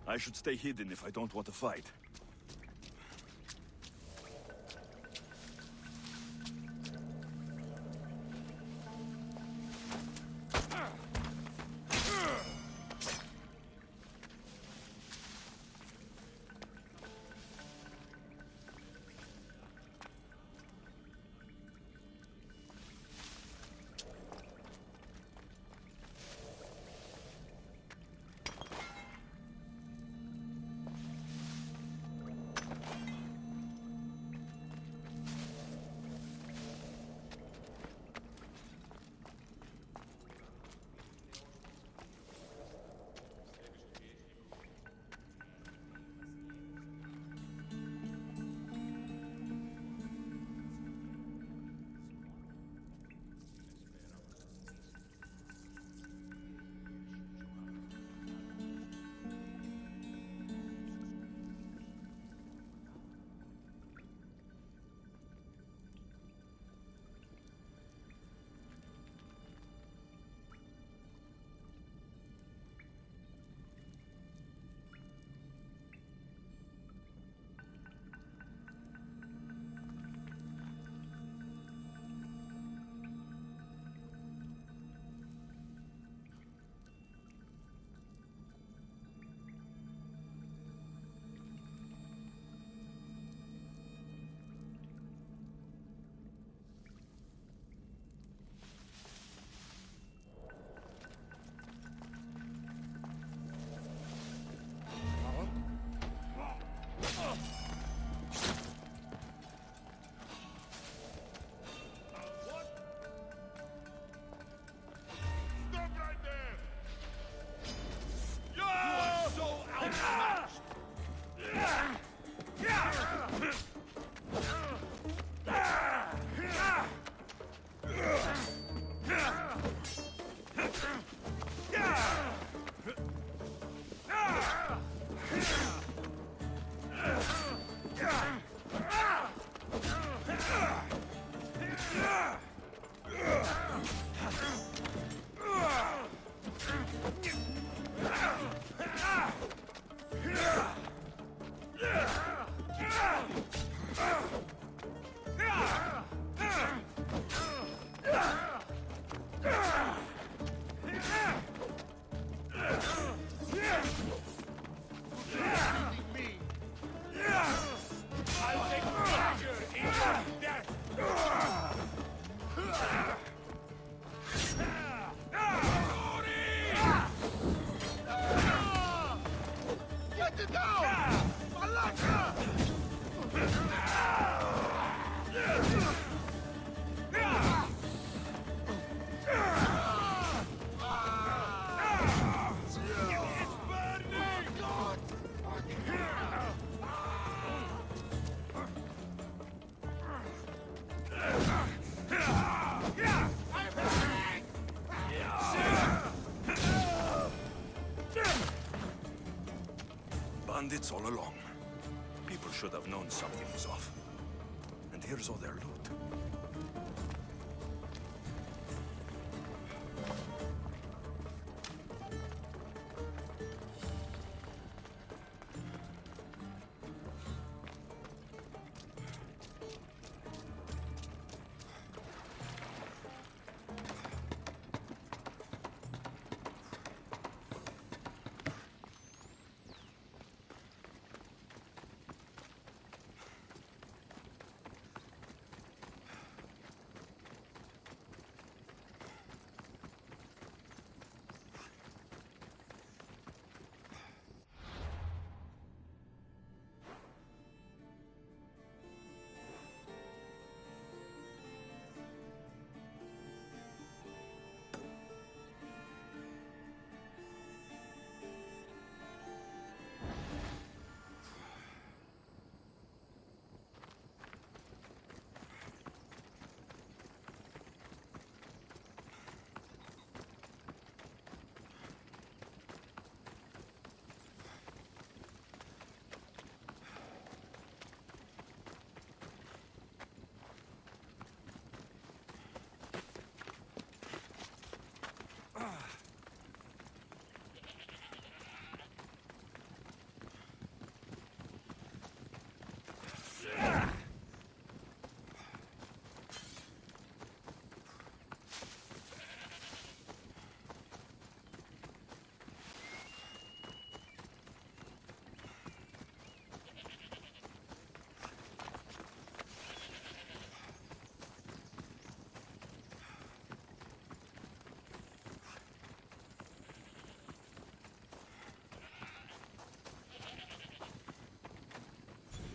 [SPEAKER 12] I should stay hidden if I don't want to fight. Bandits all along. People should have known something was off. And here's all their loot.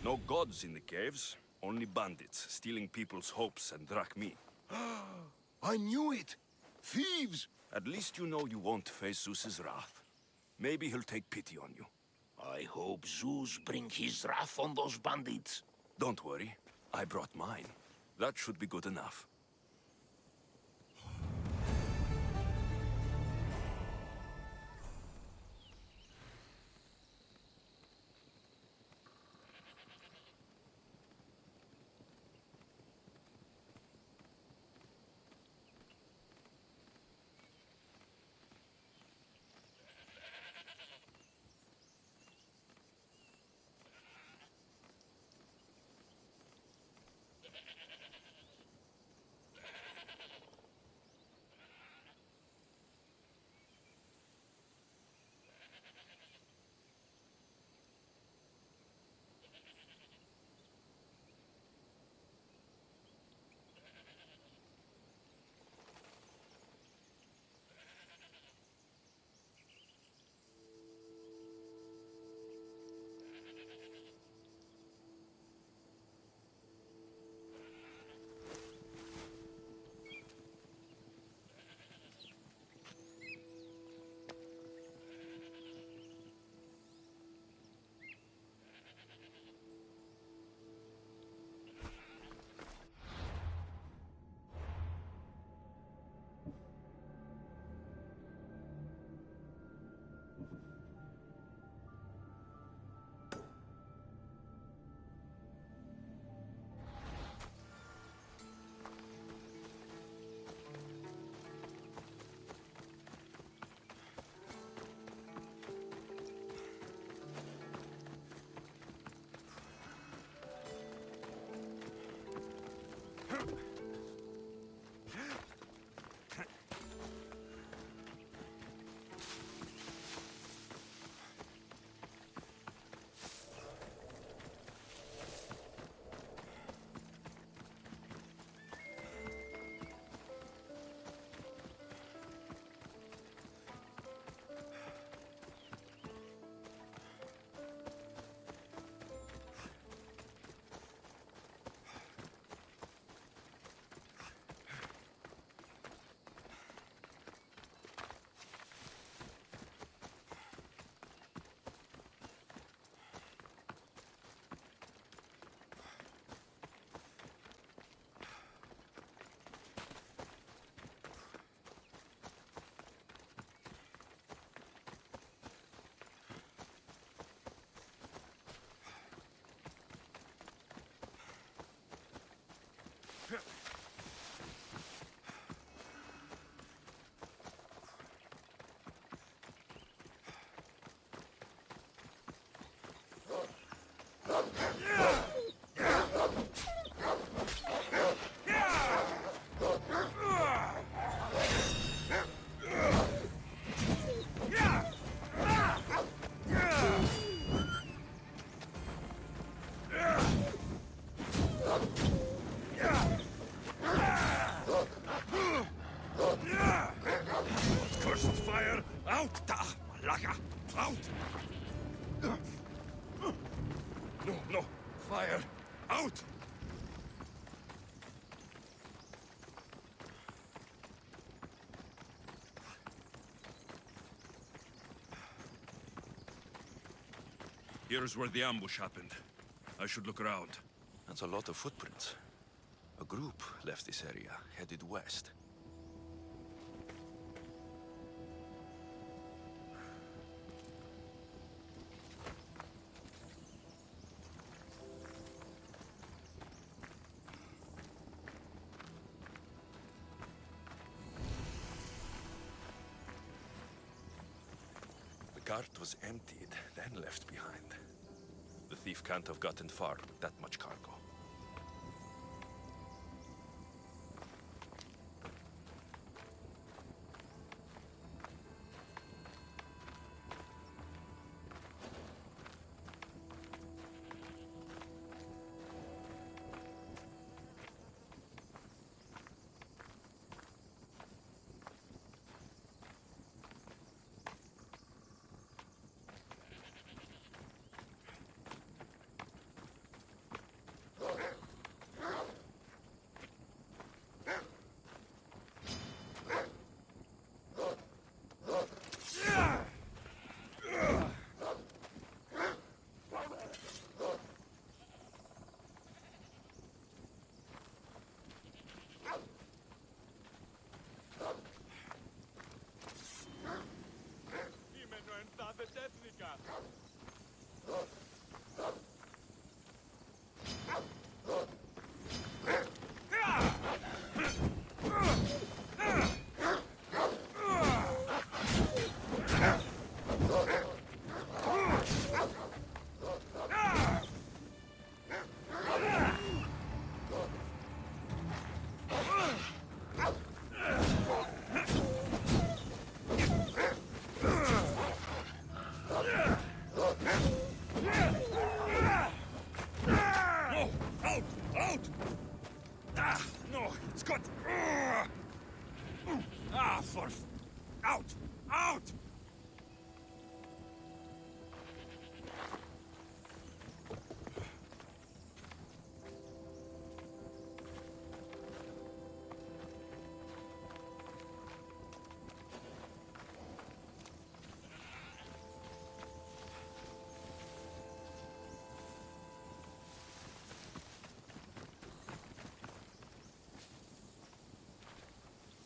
[SPEAKER 12] No gods in the caves, only bandits stealing people's hopes and drachmi.
[SPEAKER 21] I knew it! Thieves!
[SPEAKER 12] At least you know you won't face Zeus's wrath. Maybe he'll take pity on you.
[SPEAKER 21] I hope Zeus bring his wrath on those bandits.
[SPEAKER 12] Don't worry, I brought mine. That should be good enough.
[SPEAKER 11] No, no! Fire! Out! Here's where the ambush happened. I should look around.
[SPEAKER 12] That's a lot of footprints. A group left this area, headed west. The cart was emptied, then left behind. The thief can't have gotten far with that much cargo.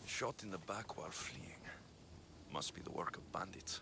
[SPEAKER 12] Shot in the back while fleeing. Must be the work of bandits.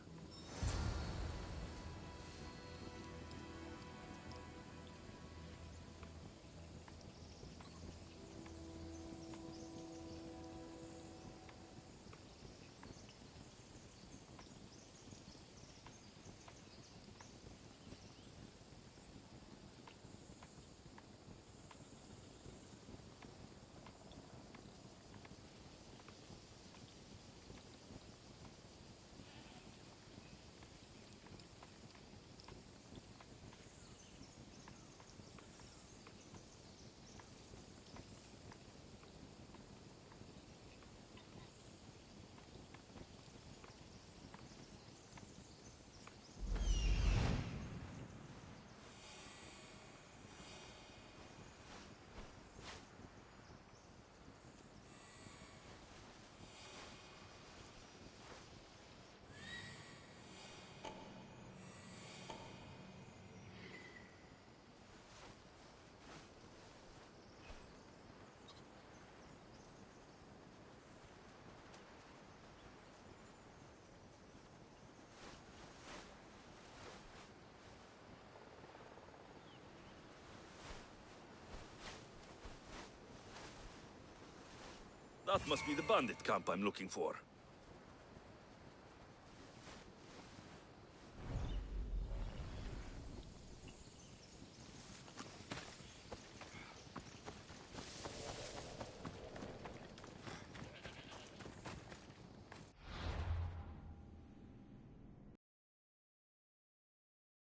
[SPEAKER 12] That must be the bandit camp I'm looking for.